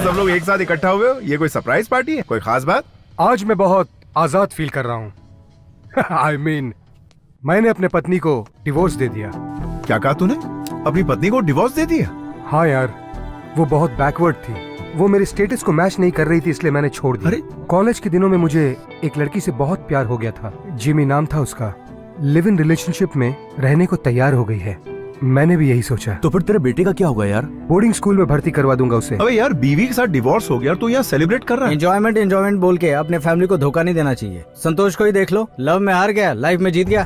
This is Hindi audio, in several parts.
सब लोग एक साथ इकट्ठा हुए हो? ये कोई सरप्राइज पार्टी है? कोई खास बात? आज मैं बहुत आजाद फील कर रहा हूँ। I mean, मैंने अपने पत्नी को डिवोर्स दे दिया। क्या कहा तूने? अपनी पत्नी को डिवोर्स दे दिया? हाँ यार, वो बहुत बैकवर्ड थी। वो मेरे स्टेटस को मैच नहीं कर रही थी, इसलिए मैंने छोड़ दिया। अरे कॉलेज के दिनों में मुझे एक लड़की से बहुत प्यार हो गया था। जिमी नाम था उसका। लिव इन रिलेशनशिप में रहने को तैयार हो गई है। मैंने भी यही सोचा। तो फिर तेरे बेटे का क्या होगा यार? बोर्डिंग स्कूल में भर्ती करवा दूंगा उसे। अबे यार, बीवी के साथ डिवोर्स हो गया तो यहाँ सेलिब्रेट कर रहा है? एंजॉयमेंट बोल के अपने फैमिली को धोखा नहीं देना चाहिए। संतोष को ही देख लो, लव में हार गया, लाइफ में जीत गया।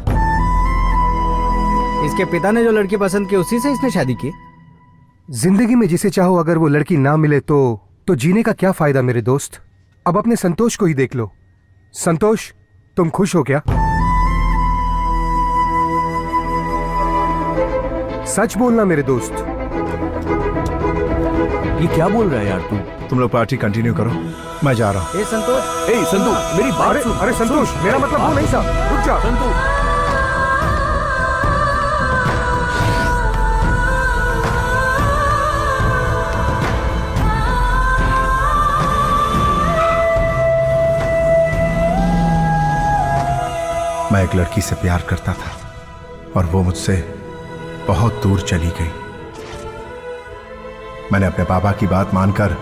इसके पिता ने जो लड़की पसंद की उसी से इसने शादी की। जिंदगी में जिसे चाहो अगर वो लड़की ना मिले तो जीने का क्या फायदा मेरे दोस्त। अब अपने संतोष को ही देख लो। संतोष, तुम खुश हो क्या? सच बोलना मेरे दोस्त। ये क्या बोल रहा है यार तू? तुम लोग पार्टी कंटिन्यू करो, मैं जा रहा हूँ। ए संतोष, ए संतू, मेरी बात सुन। अरे संतोष, मेरा मतलब वो नहीं था। रुक जा। संतू, मैं एक लड़की से प्यार करता था और वो मुझसे बहुत दूर चली गई। मैंने अपने पापा की बात मानकर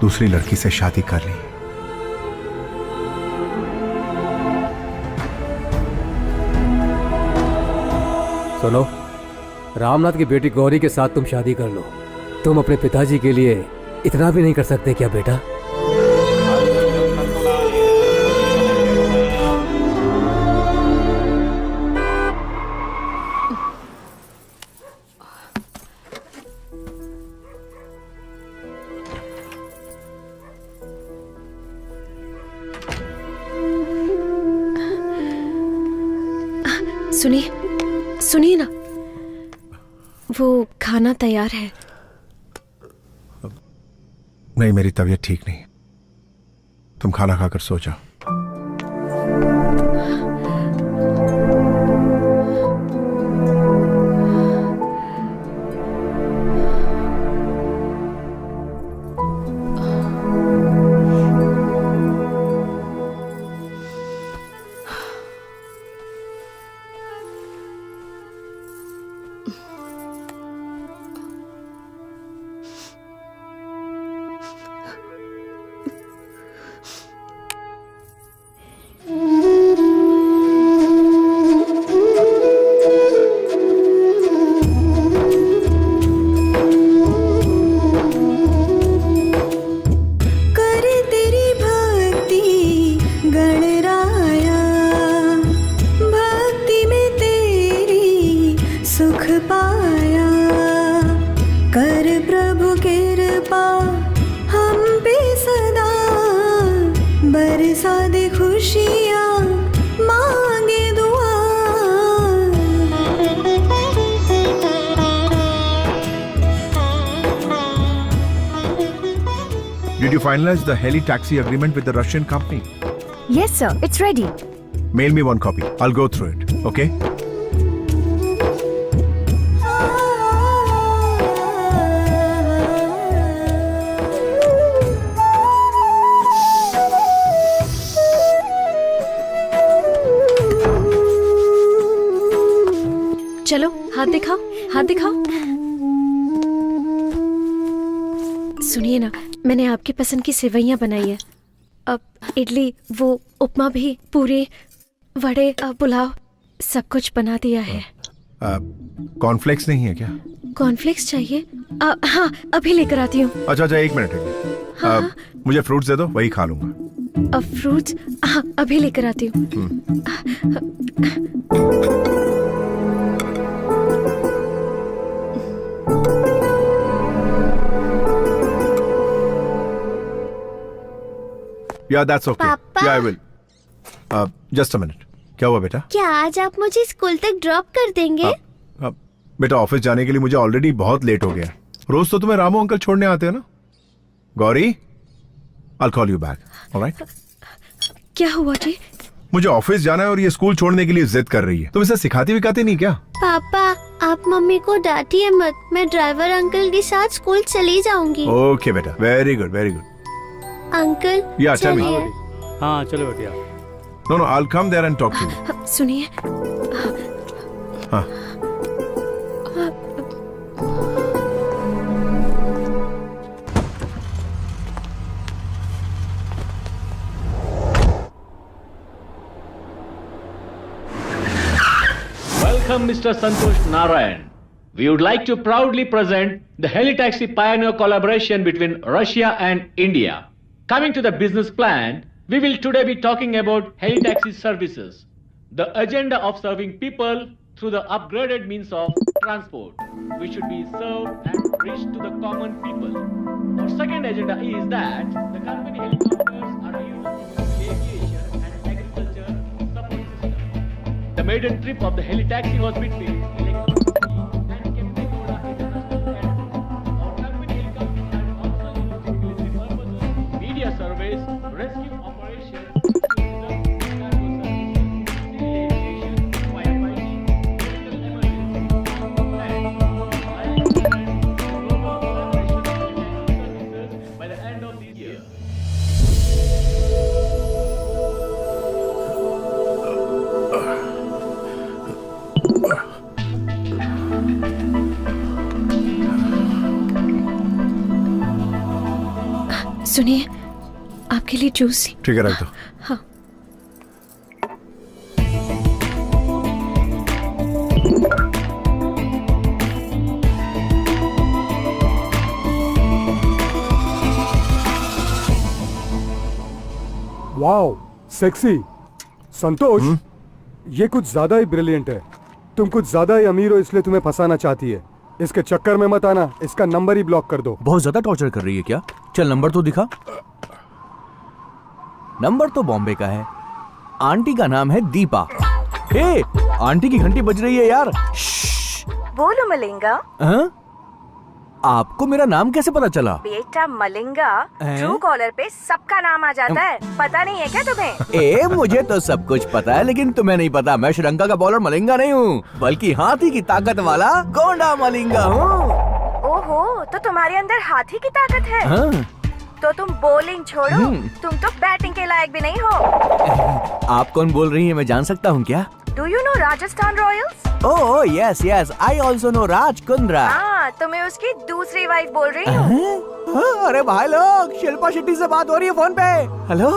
दूसरी लड़की से शादी कर ली। सुनो, रामनाथ की बेटी गौरी के साथ तुम शादी कर लो। तुम अपने पिताजी के लिए इतना भी नहीं कर सकते क्या बेटा? सुनिए ना, वो खाना तैयार है। नहीं, मेरी तबीयत ठीक नहीं। तुम खाना खाकर सो जाओ। Did you finalize the heli taxi agreement with the Russian company? Yes, sir. It's ready. Mail me one copy. I'll go through it. Okay? चलो, हाथ दिखाओ, हाथ दिखाओ। सुनिए ना, मैंने आपकी पसंद की सेवइयां बनाई है। अब इडली, वो उपमा भी, पूरी, वड़े, पुलाव, सब कुछ बना दिया है। कॉर्नफ्लेक्स नहीं है क्या? कॉर्नफ्लेक्स चाहिए? हाँ, अभी लेकर आती हूँ। अच्छा, एक मिनट है। हाँ। मुझे फ्रूट्स दे दो, वही खा लूंगा। फ्रूट्स? हाँ, अभी लेकर आती हूँ। Yeah, that's okay. पापा? Yeah, I will. Just a minute. क्या हुआ बेटा? क्या आज आप मुझे स्कूल तक ड्रॉप कर देंगे? बेटा, ऑफिस जाने के लिए मुझे ऑलरेडी बहुत लेट हो गया। रोज तो तुम्हें रामू अंकल छोड़ने आते हैं ना। Gauri, I'll call you back. All right? क्या हुआ जी? मुझे ऑफिस जाना है और ये स्कूल छोड़ने के लिए जिद कर रही है। तुम इसे सिखाती विखाती नहीं क्या? पापा, आप मम्मी को डांटिए मत, मैं ड्राइवर अंकल के साथ स्कूल चली जाऊंगी। ओके बेटा, very good very good. Uncle या tell me. चलिए। हाँ चलो बेटिया। No, I'll come there and talk to you. सुनिए, हाँ Welcome, Mr. Santosh Narayan. We would like to proudly present the Helitaxi Pioneer collaboration between Russia and India. Coming to the business plan, we will today be talking about Helitaxi services, the agenda of serving people through the upgraded means of transport, which should be served and reached to the common people. Our second agenda is that the company helicopters are used in aviation and agriculture support system. The maiden trip of the Helitaxi was between Electricity and Kempegowda International Airport. Our company helicopters are also used in military purposes, media surveys, rescue operations, tourism, cargo services, civil aviation, firefighting, medical emergency, and global collaboration of Helitaxi services by the end of this year. सुनिए, आपके लिए जूस। ठीक है, रख दो। हाँ। Wow, sexy. संतोष, ये कुछ ज्यादा ही ब्रिलियंट है। तुम कुछ ज्यादा ही अमीर हो, इसलिए तुम्हें फंसाना चाहती है। इसके चक्कर में मत आना, इसका नंबर ही ब्लॉक कर दो। बहुत ज्यादा टॉर्चर कर रही है क्या? चल नंबर तो दिखा। नंबर तो बॉम्बे का है। आंटी का नाम है दीपा। हे, आंटी की घंटी बज रही है यार। बोलो मलिंगा। हाँ? आपको मेरा नाम कैसे पता चला? बेटा मलिंगा, हैं? ट्रू कॉलर पे सबका नाम आ जाता है, पता नहीं है क्या तुम्हें? ए, मुझे तो सब कुछ पता है, लेकिन तुम्हें नहीं पता। मैं श्रीलंका का बॉलर मलिंगा नहीं हूँ, बल्कि हाथी की ताकत वाला गोंडा मलिंगा हूँ। ओहो, तो तुम्हारे अंदर हाथी की ताकत है। हाँ? तो तुम बॉलिंग छोड़ो, तुम तो बैटिंग के लायक भी नहीं हो। आप कौन बोल रही हैं, मैं जान सकता हूँ क्या? Do you know Rajasthan Royals? Oh yes yes, I also know Raj Kundra. हाँ, तो मैं उसकी दूसरी वाइफ बोल रही हूँ। अरे भाई लोग, शिल्पा शेट्टी से बात हो रही है फोन पे। हेलो,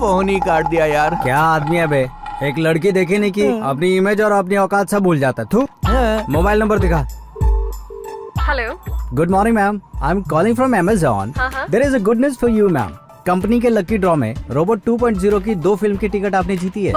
फोन ही काट दिया यार। क्या आदमी है बे, एक लड़की देखी नहीं की अपनी इमेज और अपनी औकात सब भूल जाता है। तू मोबाइल नंबर दिखा। Hello, good morning ma'am, I am calling from Amazon. There is a good news for you ma'am. Company के लकी ड्रॉ में रोबोट 2.0 की 2 फिल्म की टिकट आपने जीती है।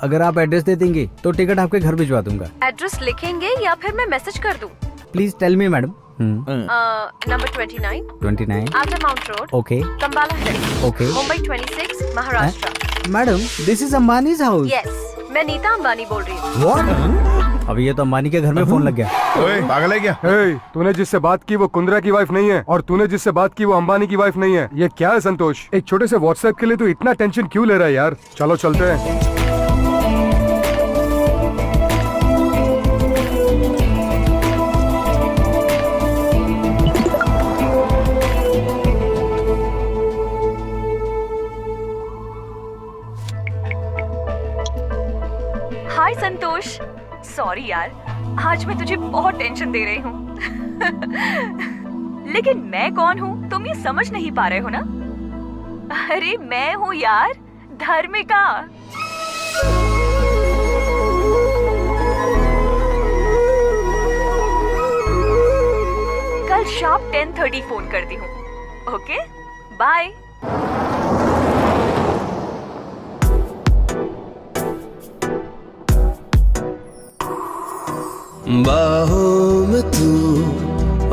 अगर आप एड्रेस दे देंगी तो टिकट आपके घर भिजवा दूंगा। एड्रेस लिखेंगे या फिर मैं मैसेज कर दूं? Please tell me madam. Number 29 Altamount road, okay Kambala hill, okay. Mumbai 26, Maharashtra. Madam, this is Ambani's house. Yes, मैं नीता अंबानी बोल रही हूँ। व्हाट? अभी ये तो अंबानी के घर में फोन लग गया। ओए, पागल है क्या? हे, तूने जिससे बात की वो कुंद्रा की वाइफ नहीं है, और तूने जिससे बात की वो अंबानी की वाइफ नहीं है। ये क्या है संतोष? एक छोटे से व्हाट्सएप के लिए तू इतना टेंशन क्यों ले रहा है यार? चलो चलते हैं। हाय संतोष, सॉरी यार, आज मैं तुझे बहुत टेंशन दे रही हूँ। लेकिन मैं कौन हूँ तुम ये समझ नहीं पा रहे हो ना? अरे मैं हूँ यार, धर्मिका। कल शार्प 10:30 फोन करती हूँ। Okay, bye. बाहों में तू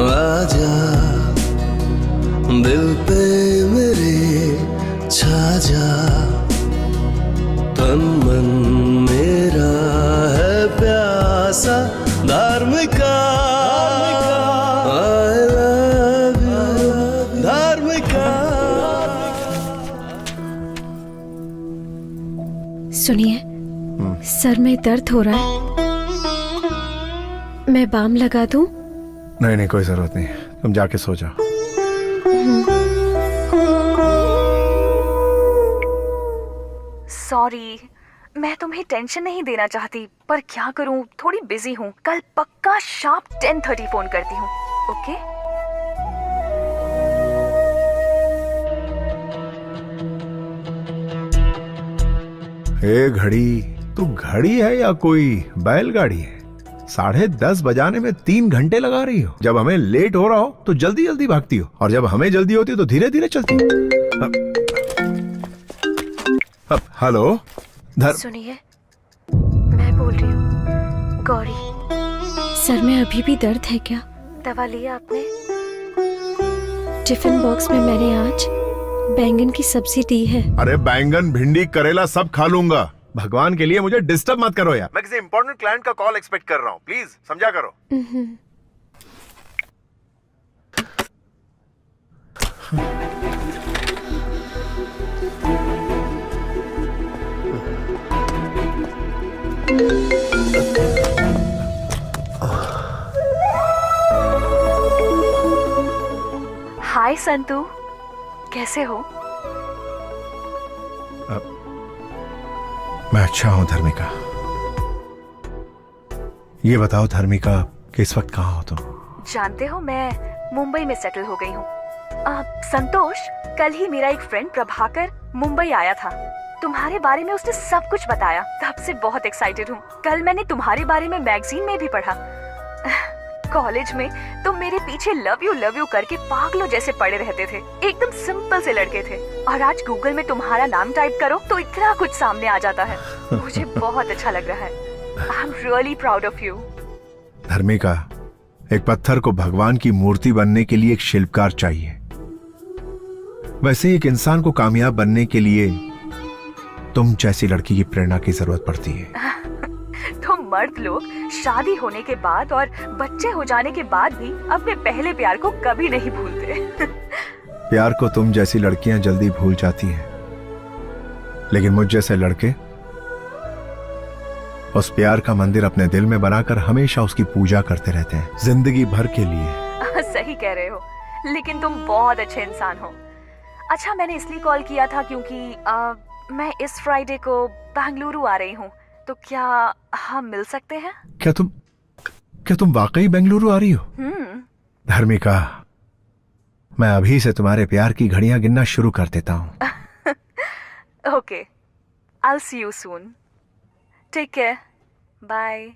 आजा, दिल पे मेरे छा जा, तन मन मेरा है प्यासा धार्मिका। I love you, धार्मिका। सुनिए, सर में दर्द हो रहा है। मैं बाम लगा दूं? नहीं नहीं, कोई जरूरत नहीं, तुम जाके सो जाओ। सॉरी, मैं तुम्हें टेंशन नहीं देना चाहती, पर क्या करूं, थोड़ी बिजी हूं। कल पक्का शार्प 10:30 फोन करती हूं। ओके? ए घड़ी, तू घड़ी है या कोई बैलगाड़ी है? 10:30 बजाने में 3 घंटे लगा रही हो। जब हमें लेट हो रहा हो तो जल्दी जल्दी भागती हो, और जब हमें जल्दी होती है तो धीरे धीरे चलती हो। हेलो सुनिए, मैं बोल रही हूँ गौरी। सर में अभी भी दर्द है क्या? दवा लिया आपने? टिफिन बॉक्स में मैंने आज बैंगन की सब्जी दी है। अरे बैंगन, भिंडी, करेला सब खा लूंगा। भगवान के लिए मुझे डिस्टर्ब मत करो यार। मैं किसी इंपॉर्टेंट क्लाइंट का कॉल एक्सपेक्ट कर रहा हूँ, प्लीज समझा करो। हाय संतू, कैसे हो? मैं अच्छा हूँ धर्मिका। ये बताओ धर्मिका कि इस वक्त कहाँ हो तुम? जानते हो, मैं मुंबई में सेटल हो गई हूँ। संतोष, कल ही मेरा एक फ्रेंड प्रभाकर मुंबई आया था। तुम्हारे बारे में उसने सब कुछ बताया, तब से बहुत एक्साइटेड हूँ। कल मैंने तुम्हारे बारे में मैगजीन में भी पढ़ा। कॉलेज में तुम मेरे पीछे लव यू करके पागलों जैसे पड़े रहते थे। एकदम सिंपल से लड़के थे, और आज गूगल में तुम्हारा नाम टाइप करो तो इतना कुछ सामने आ जाता है। मुझे बहुत अच्छा लग रहा है। I am really proud of you. Dharmika, एक पत्थर को भगवान की मूर्ति बनने के लिए एक शिल्पकार चाहिए, वैसे एक इंसान को कामयाब बनने के लिए तुम जैसी लड़की की प्रेरणा की जरूरत पड़ती है। तुम मर्द लोग शादी होने के बाद और बच्चे हो जाने के बाद भी अपने पहले प्यार को कभी नहीं भूलते। प्यार को तुम जैसी लड़कियां जल्दी भूल जाती हैं, लेकिन मुझ जैसे लड़के उस प्यार का मंदिर अपने दिल में बनाकर हमेशा उसकी पूजा करते रहते हैं, जिंदगी भर के लिए। सही कह रहे हो, लेकिन तुम बहुत अच्छे इंसान हो। अच्छा, मैंने इसलिए कॉल किया था क्योंकि मैं इस फ्राइडे को बेंगलुरु आ रही हूँ, तो क्या हम मिल सकते हैं? क्या तुम वाकई बेंगलुरु आ रही हो? धर्मिका, मैं अभी से तुम्हारे प्यार की घड़ियां गिनना शुरू कर देता हूँ। Okay, I see you soon. Take care, bye.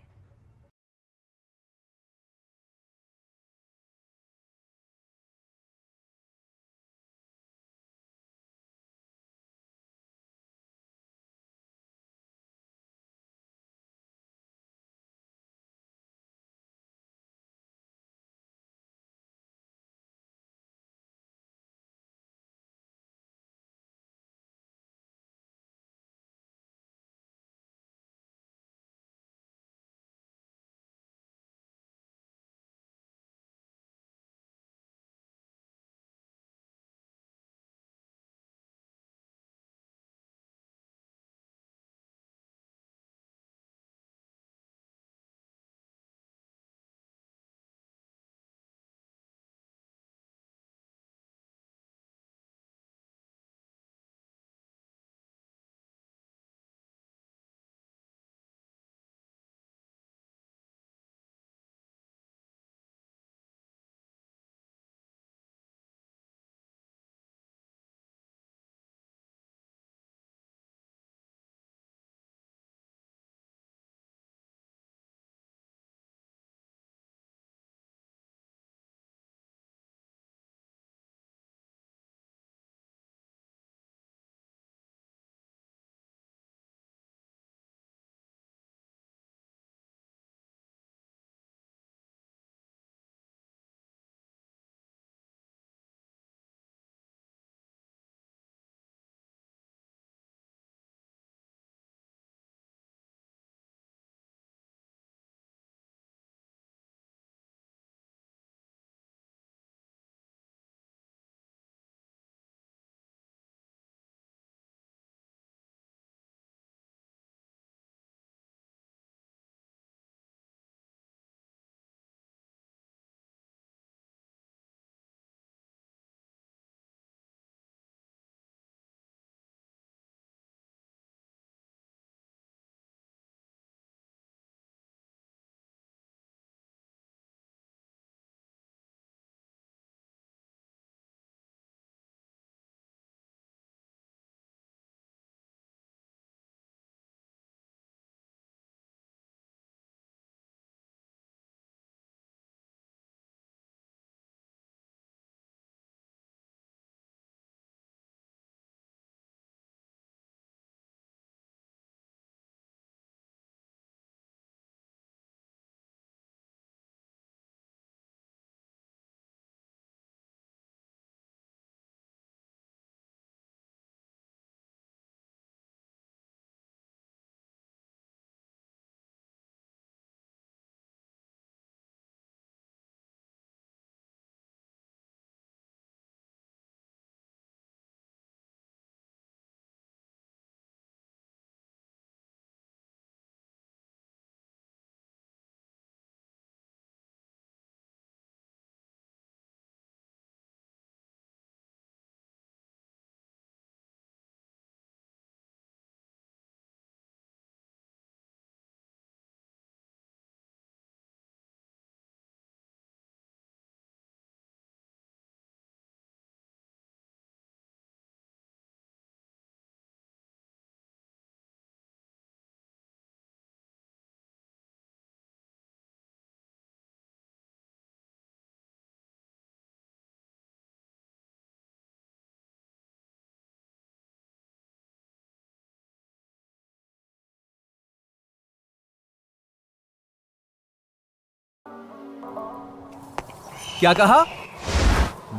क्या कहा?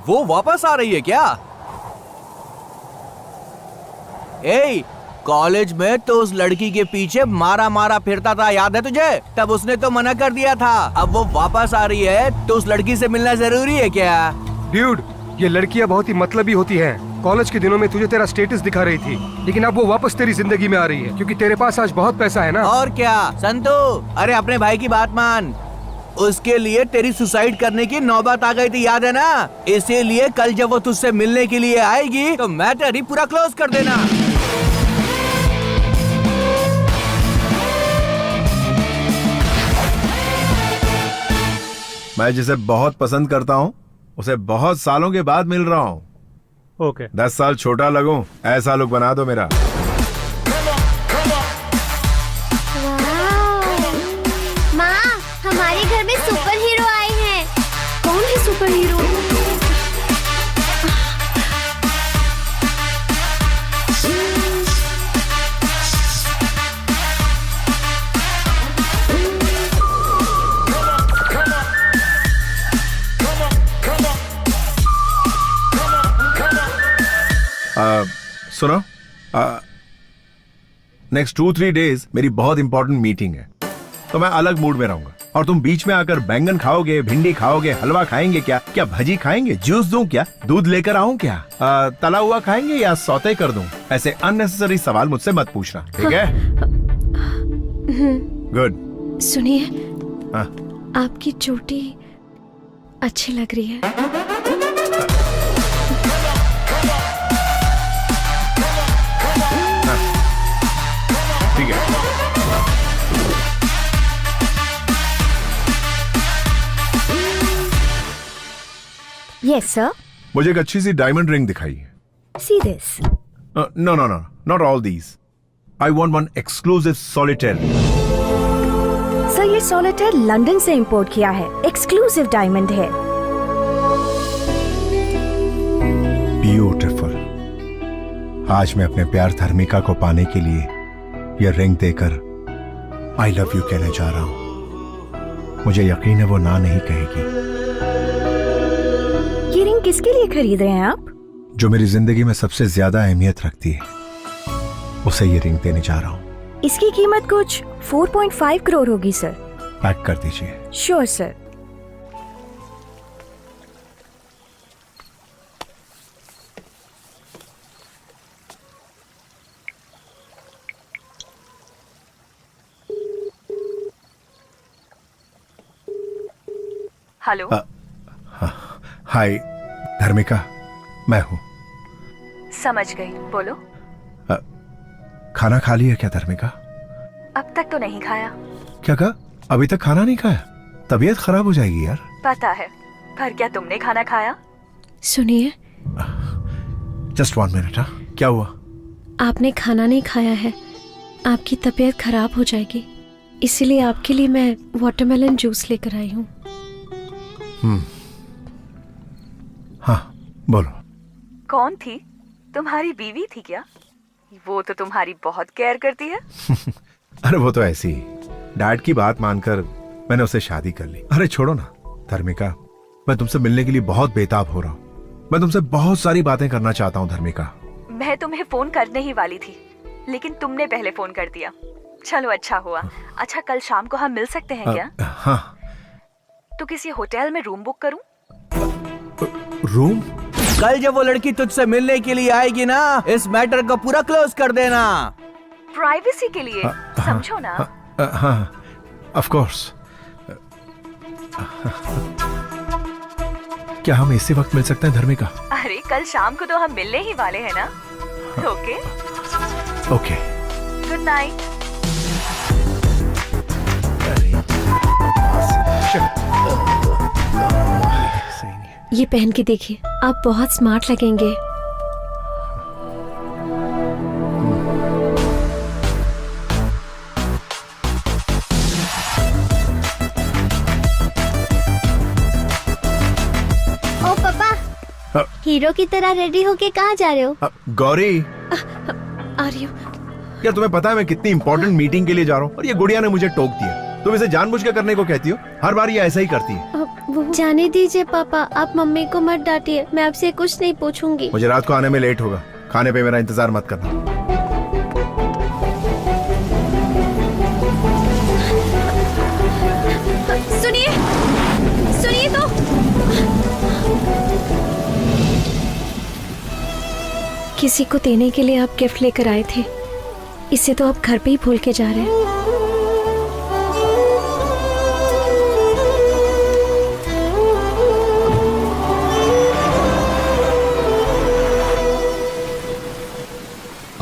वो वापस आ रही है क्या? ए, कॉलेज में तो उस लड़की के पीछे मारा मारा फिरता था, याद है तुझे? तब उसने तो मना कर दिया था। अब वो वापस आ रही है तो उस लड़की से मिलना जरूरी है क्या? ड्यूड, ये लड़कियां बहुत ही मतलबी होती हैं। कॉलेज के दिनों में तुझे तेरा स्टेटस दिखा रही थी, लेकिन अब वो वापस तेरी जिंदगी में आ रही है क्योंकि तेरे पास आज बहुत पैसा है ना। और क्या संतू, अरे अपने भाई की बात मान। उसके लिए तेरी सुसाइड करने की नौबत आ गई थी, याद है ना? इसीलिए कल जब वो तुझसे मिलने के लिए आएगी तो मैटर ही पूरा क्लोज कर देना। मैं जिसे बहुत पसंद करता हूँ उसे बहुत सालों के बाद मिल रहा हूँ। ओके। 10 साल छोटा लगूं ऐसा लुक बना दो मेरा। माँ, हमारे घर में सुपर हीरो आए हैं। कौन है सुपर हीरो? सुनो, नेक्स्ट 2-3 डेज मेरी बहुत इंपॉर्टेंट मीटिंग है, तो मैं अलग मूड में रहूंगा। और तुम बीच में आकर बैंगन खाओगे, भिंडी खाओगे, हलवा खाएंगे क्या? क्या भजी खाएंगे? जूस दूं क्या? दूध लेकर आऊं क्या? तला हुआ खाएंगे या सौते कर दूं? ऐसे अननेसेसरी सवाल मुझसे मत पूछना, ठीक है? गुड। सुनिए, हाँ। आपकी चोटी अच्छी लग रही है। ठीक है। Yes sir. मुझे एक अच्छी सी डायमंड रिंग दिखाइए। See this. No no no, not all these. I want one exclusive solitaire. Sir, ये सॉलिटेयर लंदन से इंपोर्ट किया है, एक्सक्लूसिव डायमंड है। ब्यूटीफुल। आज मैं अपने प्यार धर्मिका को पाने के लिए ये रिंग देकर आई लव यू कहने जा रहा हूं। मुझे यकीन है वो ना नहीं कहेगी। ये रिंग किसके लिए खरीद रहे हैं आप? जो मेरी जिंदगी में सबसे ज्यादा अहमियत रखती है उसे ये रिंग देने जा रहा हूं। इसकी कीमत कुछ 4.5 करोड़ होगी सर। पैक कर दीजिए। Sure sir. हेलो। हाय धर्मिका, मैं हूं। समझ गई, बोलो। खाना खा लिया क्या धर्मिका? अब तक तो नहीं खाया। क्या कहा? अभी तक खाना नहीं खाया? तबीयत खराब हो जाएगी यार। पता है, पर क्या तुमने खाना खाया? सुनिए, जस्ट 1 मिनट। हाँ, क्या हुआ? आपने खाना नहीं खाया है, आपकी तबीयत खराब हो जाएगी। इसीलिए आपके लिए मैं वाटरमेलन जूस लेकर आई हूँ। हाँ बोलो। कौन थी? तुम्हारी बीवी थी क्या? वो तो तुम्हारी बहुत केयर करती है। अरे वो तो ऐसी ही, डैड की बात मानकर मैंने उससे शादी कर ली। अरे छोड़ो ना धर्मिका, मैं तुमसे मिलने के लिए बहुत बेताब हो रहा हूँ। मैं तुमसे बहुत सारी बातें करना चाहता हूँ धर्मिका। मैं तुम्हें फोन करने ही वाली थी, लेकिन तुमने पहले फोन कर दिया। चलो अच्छा हुआ। अच्छा, कल शाम को हम मिल सकते हैं क्या? हाँ। तो किसी होटल में रूम बुक करूं? रूम? कल जब वो लड़की तुझसे मिलने के लिए आएगी ना, इस मैटर को पूरा क्लोज कर देना। प्राइवेसी के लिए, समझो ना। हाँ, ऑफ कोर्स। क्या हम इसी वक्त मिल सकते हैं धर्मिका? अरे कल शाम को तो हम मिलने ही वाले हैं ना। Okay okay, good night. ये पहन के देखिए, आप बहुत स्मार्ट लगेंगे। ओ पापा, हीरो की तरह रेडी होके कहाँ जा रहे हो? गौरी, आ रही हूँ। क्या तुम्हें पता है मैं कितनी इंपॉर्टेंट मीटिंग के लिए जा रहा हूँ और ये गुड़िया ने मुझे टोक दिया। तुम इसे जानबूझ के करने को कहती हो, हर बार ये ऐसा ही करती है। जाने दीजिए पापा, आप मम्मी को मत डांटिए, मैं आपसे कुछ नहीं पूछूंगी। मुझे रात को आने में लेट होगा, खाने पे मेरा इंतजार मत करना। सुनिए, सुनिए तो। किसी को देने के लिए आप गिफ्ट लेकर आए थे, इसे तो आप घर पे ही भूल के जा रहे हैं।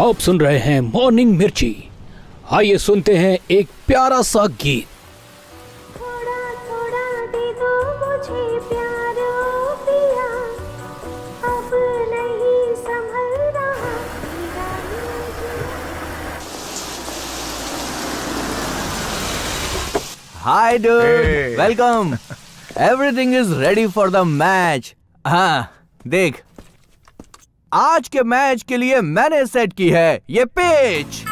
आप सुन रहे हैं मॉर्निंग मिर्ची। आइए सुनते हैं एक प्यारा सा गीत। थोड़ा थोड़ा दे दो मुझे प्यार ओ पिया, अब नहीं संभल रहा hi dude, Hey. Welcome. Everything is ready for the match. हाँ देख, आज के मैच के लिए मैंने सेट की है ये पिच।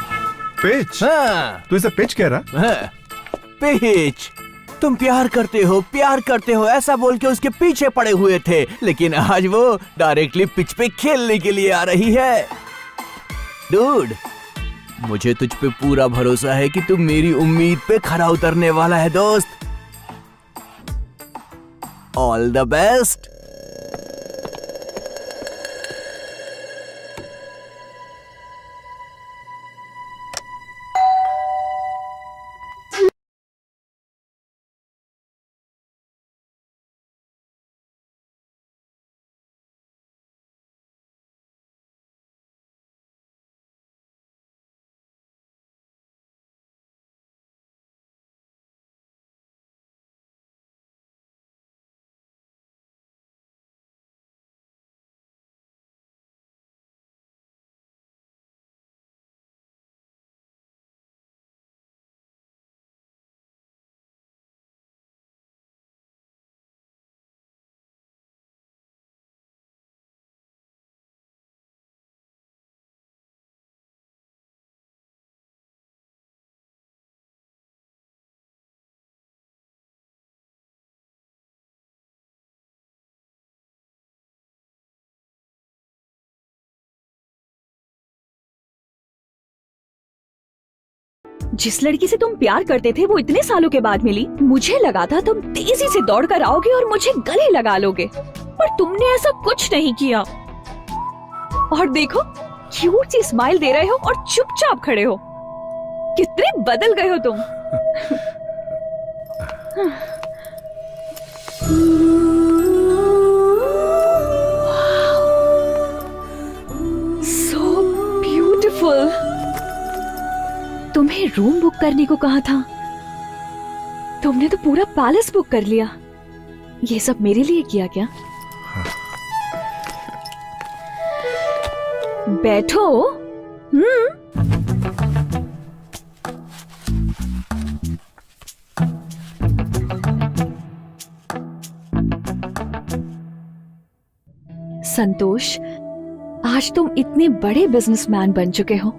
पिच? हाँ, तू इसे पिच कह रहा? हाँ, पिच। तुम प्यार करते हो ऐसा बोल के उसके पीछे पड़े हुए थे, लेकिन आज वो डायरेक्टली पिच पे खेलने के लिए आ रही है। डूड, मुझे तुझ पे पूरा भरोसा है कि तू मेरी उम्मीद पे खरा उतरने वाला है दोस्त। All the best. जिस लड़की से तुम प्यार करते थे वो इतने सालों के बाद मिली। मुझे लगा था तुम तेजी से दौड़ कर आओगे और मुझे गले लगा लोगे, पर तुमने ऐसा कुछ नहीं किया। और देखो, क्यूट सी स्माइल दे रहे हो और चुपचाप खड़े हो। कितने बदल गए हो तुम। So beautiful। तुम्हें रूम बुक करने को कहा था, तुमने तो पूरा पैलेस बुक कर लिया। ये सब मेरे लिए किया क्या? बैठो। संतोष, आज तुम इतने बड़े बिजनेसमैन बन चुके हो,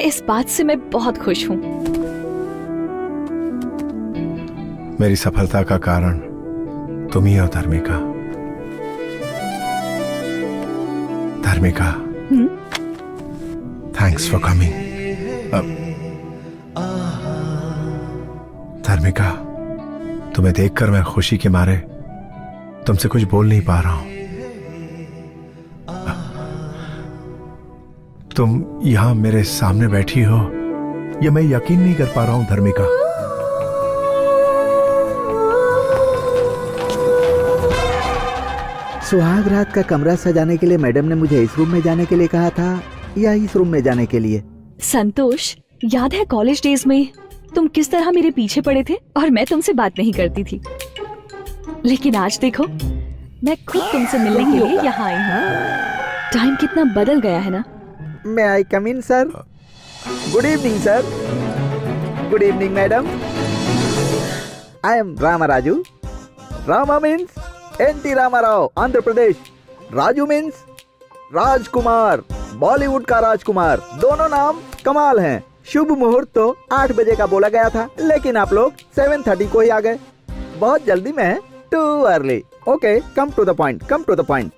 इस बात से मैं बहुत खुश हूँ। मेरी सफलता का कारण तुम ही हो धर्मिका। धर्मिका, थैंक्स फॉर कमिंग। धर्मिका, तुम्हें देखकर मैं खुशी के मारे तुमसे कुछ बोल नहीं पा रहा हूं। तुम यहां मेरे सामने बैठी हो, ये मैं यकीन नहीं कर पा रहा हूं धर्मिका। सुहाग रात का कमरा सजाने के लिए मैडम ने मुझे इस रूम में जाने के लिए कहा था या इस रूम में जाने के लिए? संतोष, याद है कॉलेज डेज में तुम किस तरह मेरे पीछे पड़े थे और मैं तुमसे बात नहीं करती थी, लेकिन आज देखो मैं खुद तुमसे मिलने के लिए यहाँ आई हूँ। टाइम कितना बदल गया है ना। May I come in, sir? Good evening, sir. Good evening, madam. I am Ramaraju. Rama means N.T. Ramarao, Andhra Pradesh. Raju means राजकुमार, बॉलीवुड का राजकुमार। दोनों नाम कमाल हैं। शुभ मुहूर्त तो 8 बजे का बोला गया था, लेकिन आप लोग 7:30 को ही आ गए। बहुत जल्दी में, too early. Okay, come to the point, come to the point.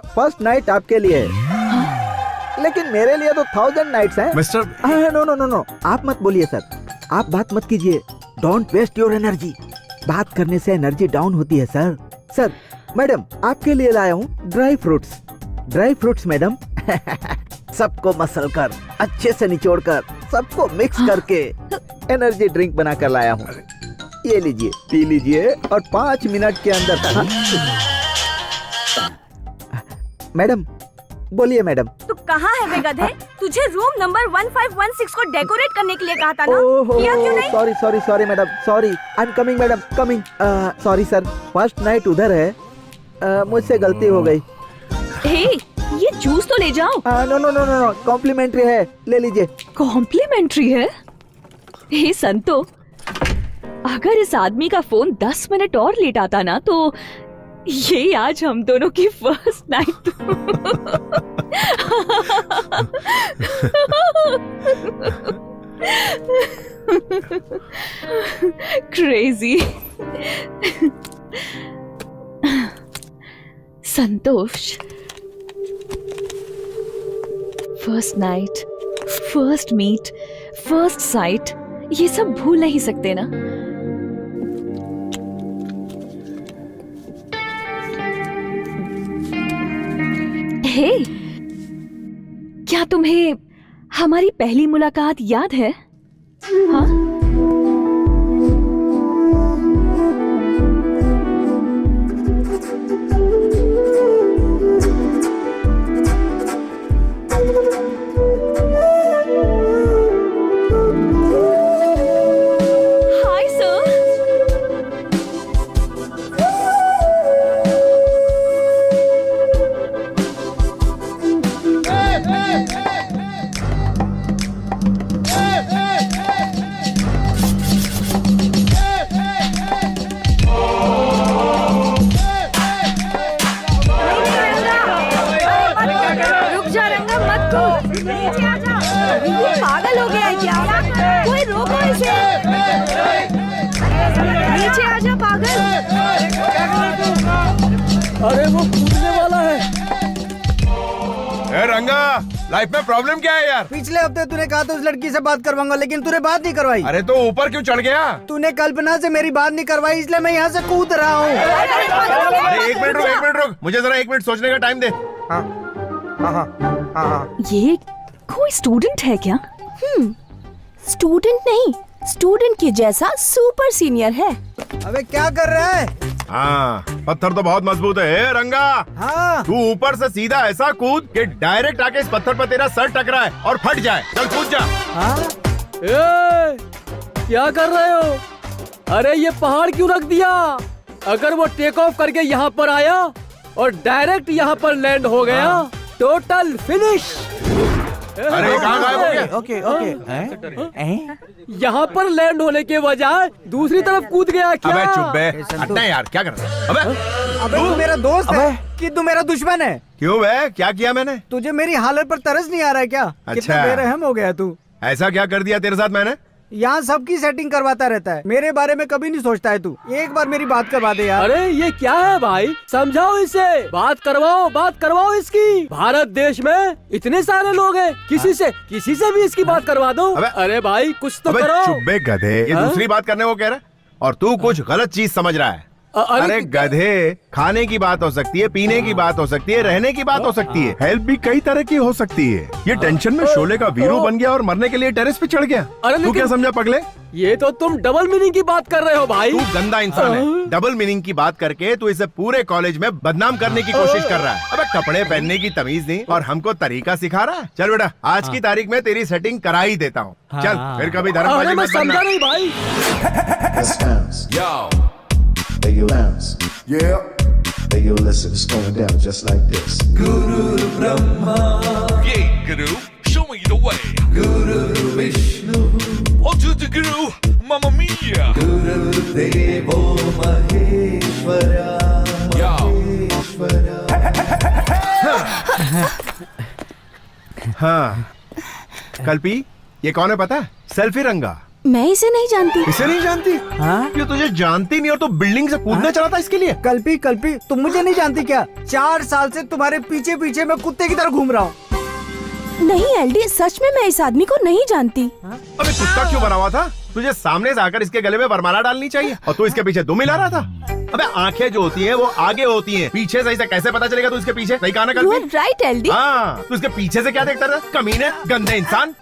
First night आपके लिए है, लेकिन मेरे लिए तो 1000 नाइट्स हैं। Mister no no no no, आप मत बोलिए सर, आप बात मत कीजिए। Don't waste your energy. बात करने से एनर्जी डाउन होती है सर। सर, मैडम आपके लिए लाया हूँ dry fruits. Dry fruits madam सबको मसल कर, अच्छे से निचोड़ कर, सबको मिक्स करके एनर्जी ड्रिंक बना कर लाया हूँ। ये लीजिए, पी लीजिए और 5 मिनट के अंदर। मैडम बोलिए मैडम। तू कहाँ है बे गधे? तुझे रूम नंबर 1516 को डेकोरेट करने के लिए कहा था ना? किया क्यों नहीं? Sorry sorry sorry madam, sorry. I am coming madam, coming. Sorry sir, first night उधर है, मुझसे गलती हो गई। हे, ये जूस तो ले जाओ। No no no no, complimentary है, ले लीजिए। कॉम्प्लीमेंट्री है? हे संतो, अगर इस आदमी का फोन 10 मिनट और लेट आता ना तो ये आज हम दोनों की first night. Crazy. Santosh, first night, first meet, first sight, ये सब भूल नहीं सकते ना। हे, क्या तुम्हें हमारी पहली मुलाकात याद है? हाँ? Hi sir. रुक जा रंगा, मत कूद। नीचे आ जा। ये पागल हो गया है क्या? कोई रोको इसे। नीचे आ जा पागल। अरे वो कूदने वाला है। ए रंगा, लाइफ में प्रॉब्लम क्या है यार? पिछले हफ्ते तूने कहा था उस लड़की से बात करवाऊंगा, लेकिन तूने बात नहीं करवाई। अरे तो ऊपर क्यों चढ़ गया? तूने कल्पना से मेरी बात नहीं करवाई, इसलिए मैं यहाँ से कूद रहा हूँ। अरे एक मिनट रुक, मुझे जरा 1 मिनट सोचने का टाइम दे। ये कोई स्टूडेंट है क्या? स्टूडेंट नहीं, स्टूडेंट के जैसा सुपर सीनियर है। अबे क्या कर रहा है? हाँ, पत्थर तो बहुत मजबूत है। ए रंगा, हाँ, तू ऊपर से सीधा ऐसा कूद कि डायरेक्ट आके इस पत्थर पर तेरा सर टकराए और फट जाए। चल कूद जा। हाँ? ए, क्या कर रहे हो? अरे ये पहाड़ क्यों रख दिया? अगर वो टेक ऑफ करके यहाँ पर आया और डायरेक्ट यहाँ पर लैंड हो गया, टोटल फिनिश। अरे कहाँ गायब हो गया? Okay okay. यहाँ पर लैंड होने के बजाय दूसरी तरफ कूद गया क्या? अबे चुप बे, हटना यार, क्या कर रहा है? अबे तू मेरा दोस्त है कि तू मेरा दुश्मन है? क्यों बे, क्या किया मैंने? तुझे मेरी हालत पर तरस नहीं आ रहा है क्या? अच्छा। कितना बेरहम हो गया तू। ऐसा क्या कर दिया तेरे साथ मैंने? यहाँ सबकी सेटिंग करवाता रहता है, मेरे बारे में कभी नहीं सोचता है तू। एक बार मेरी बात करवा दे यार। अरे ये क्या है भाई, समझाओ इसे। बात करवाओ इसकी। भारत देश में इतने सारे लोग हैं, किसी से भी इसकी बात करवा दो। अरे भाई कुछ तो करो। चुप बे गधे, ये दूसरी बात करने को कह रहा है और तू कुछ गलत चीज समझ रहा है। अरे गधे, खाने की बात हो सकती है, पीने की बात हो सकती है, रहने की बात हो सकती है, हेल्प भी कई तरह की हो सकती है। ये टेंशन में शोले का वीरू बन गया और मरने के लिए टेरेस पे चढ़ गया। तू क्या समझा पगले? ये तो तुम डबल मीनिंग की बात कर रहे हो भाई। तू गंदा इंसान है। डबल मीनिंग की बात करके तू इसे पूरे कॉलेज में बदनाम करने की कोशिश कर रहा है। अबे कपड़े पहनने की तमीज नहीं और हमको तरीका सिखा रहा है। चल बेटा, आज की तारीख में तेरी सेटिंग करा ही देता हूँ। चल फिर कभी धर्मबाजी मत करना। नहीं भाई। Hey, you bounce. Yeah. Hey, you listen, it's going down just like this. Guru Brahma. Yeah, Guru, show me the way. Guru Vishnu. On to the Guru, Mamma Mia. Guru Devo Maheshwara. Maheshwara. हाँ, कल्पी ये कौन है पता है? सेल्फी रंगा। मैं इसे नहीं जानती। इसे नहीं जानती? हाँ? ये तुझे जानती नहीं और तो बिल्डिंग से कूदने चला था इसके लिए। कल्पी तुम मुझे नहीं जानती क्या? 4 साल से तुम्हारे पीछे पीछे मैं कुत्ते की तरह घूम रहा हूँ। नहीं एलडी, सच में मैं इस आदमी को नहीं जानती। अबे कुत्ता क्यों बना हुआ था? तुझे सामने से आकर इसके गले में वरमाला डालनी चाहिए और तू इसके पीछे दुम मिला रहा था। अबे आंखें जो होती हैं वो आगे होती हैं, पीछे से कैसे पता चलेगा तू इसके पीछे? सही कहा ना कल्पी? Right LD. हाँ, तू इसके पीछे से क्या देखता रहा? कमीने, गंदे इंसान।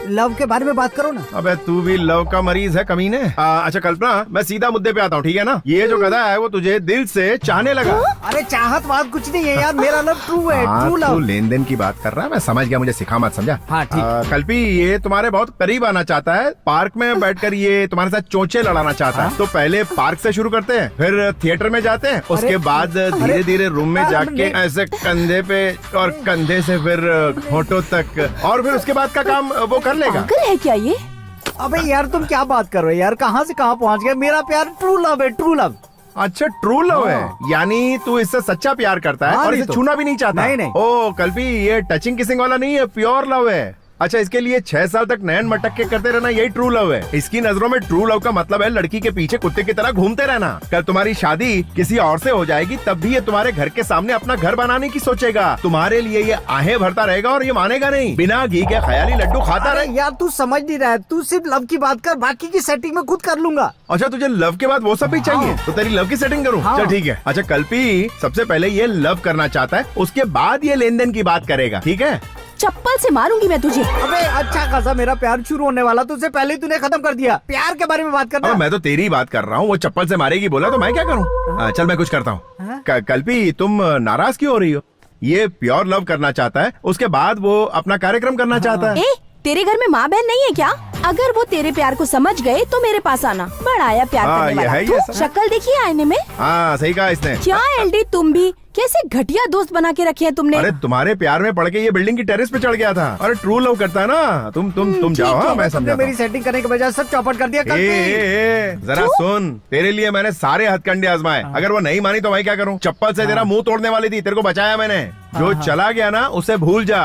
लव के बारे में बात करो ना। अबे तू भी लव का मरीज है कमीने। अच्छा कल्पना, मैं सीधा मुद्दे पे आता हूँ, ठीक है ना? ये जो गधा है वो तुझे दिल से चाहने लगा। अरे चाहत बात कुछ नहीं है यार, मेरा लव ट्रू है, ट्रू तू लव। लेन देन की बात कर रहा है, मैं समझ गया, मुझे सिखा मत, समझा? हाँ, ठीक। कल्पी ये तुम्हारे बहुत करीब आना चाहता है, पार्क में बैठकर ये तुम्हारे साथ चोंचे लड़ाना चाहता है। तो पहले पार्क से शुरू करते हैं, फिर थिएटर में जाते हैं, उसके बाद धीरे धीरे रूम में जाके ऐसे कंधे पे और कंधे से फिर होठों तक, और फिर उसके बाद का काम वो कर लेगा। पागल है क्या ये? अबे यार तुम क्या बात कर रहे हो यार, कहाँ से कहाँ पहुँच गए? मेरा प्यार ट्रू लव है, ट्रू लव। अच्छा ट्रू लव है, यानी तू इससे सच्चा प्यार करता है और इसे छूना भी नहीं चाहता। नहीं। ओ कल्पी, ये टचिंग किसिंग वाला नहीं है, प्योर लव है। अच्छा, इसके लिए 6 साल तक नैन मटक के करते रहना, यही ट्रू लव है। इसकी नजरों में ट्रू लव का मतलब है लड़की के पीछे कुत्ते की तरह घूमते रहना। कल तुम्हारी शादी किसी और से हो जाएगी तब भी ये तुम्हारे घर के सामने अपना घर बनाने की सोचेगा। तुम्हारे लिए ये आहें भरता रहेगा और ये मानेगा नहीं, बिना घी के ख्याली लड्डू खाता रहे। यार तू समझ नहीं रहा है, तू सिर्फ लव की बात कर, बाकी की सेटिंग में खुद कर लूंगा। अच्छा तुझे लव के बाद वो सब भी चाहिए? तो तेरी लव की सेटिंग करूँ? चल ठीक है। अच्छा कल्पी सबसे पहले ये लव करना चाहता है, उसके बाद ये लेन देन की बात करेगा, ठीक है? चप्पल से मारूंगी मैं तुझे। अबे अच्छा खासा मेरा प्यार शुरू होने वाला, तुझसे पहले ही तूने खत्म कर दिया। प्यार के बारे में बात करना। मैं तो तेरी बात कर रहा हूँ, वो चप्पल से मारेगी बोला तो मैं क्या करूँ? चल मैं कुछ करता हूँ। कल्पी तुम नाराज क्यों हो रही हो? ये प्योर लव करना चाहता है, उसके बाद वो अपना कार्यक्रम करना चाहता है। तेरे घर में माँ बहन नहीं है क्या? अगर वो तेरे प्यार को समझ गए तो मेरे पास आना, बड़ा आया प्यार करने वाला। शक्ल देखिए आईने में। हाँ सही कहा इसने। क्या एलडी तुम भी कैसे घटिया दोस्त बना के रखे हैं तुमने? अरे तुम्हारे प्यार में पड़ के ये बिल्डिंग की टेरेस पे चढ़ गया था। अरे ट्रू लव करता है ना। तुम जाओ। हाँ मैं समझा। मेरी सेटिंग करने के बजाय सब चौपट कर दिया। जरा सुन, तेरे लिए मैंने सारे हथकंडे आजमाए, अगर वो नहीं मानी तो मैं क्या करूँ? चप्पल से तेरा मुंह तोड़ने वाली थी, तेरे को बचाया मैंने। जो चला गया ना उसे भूल जा।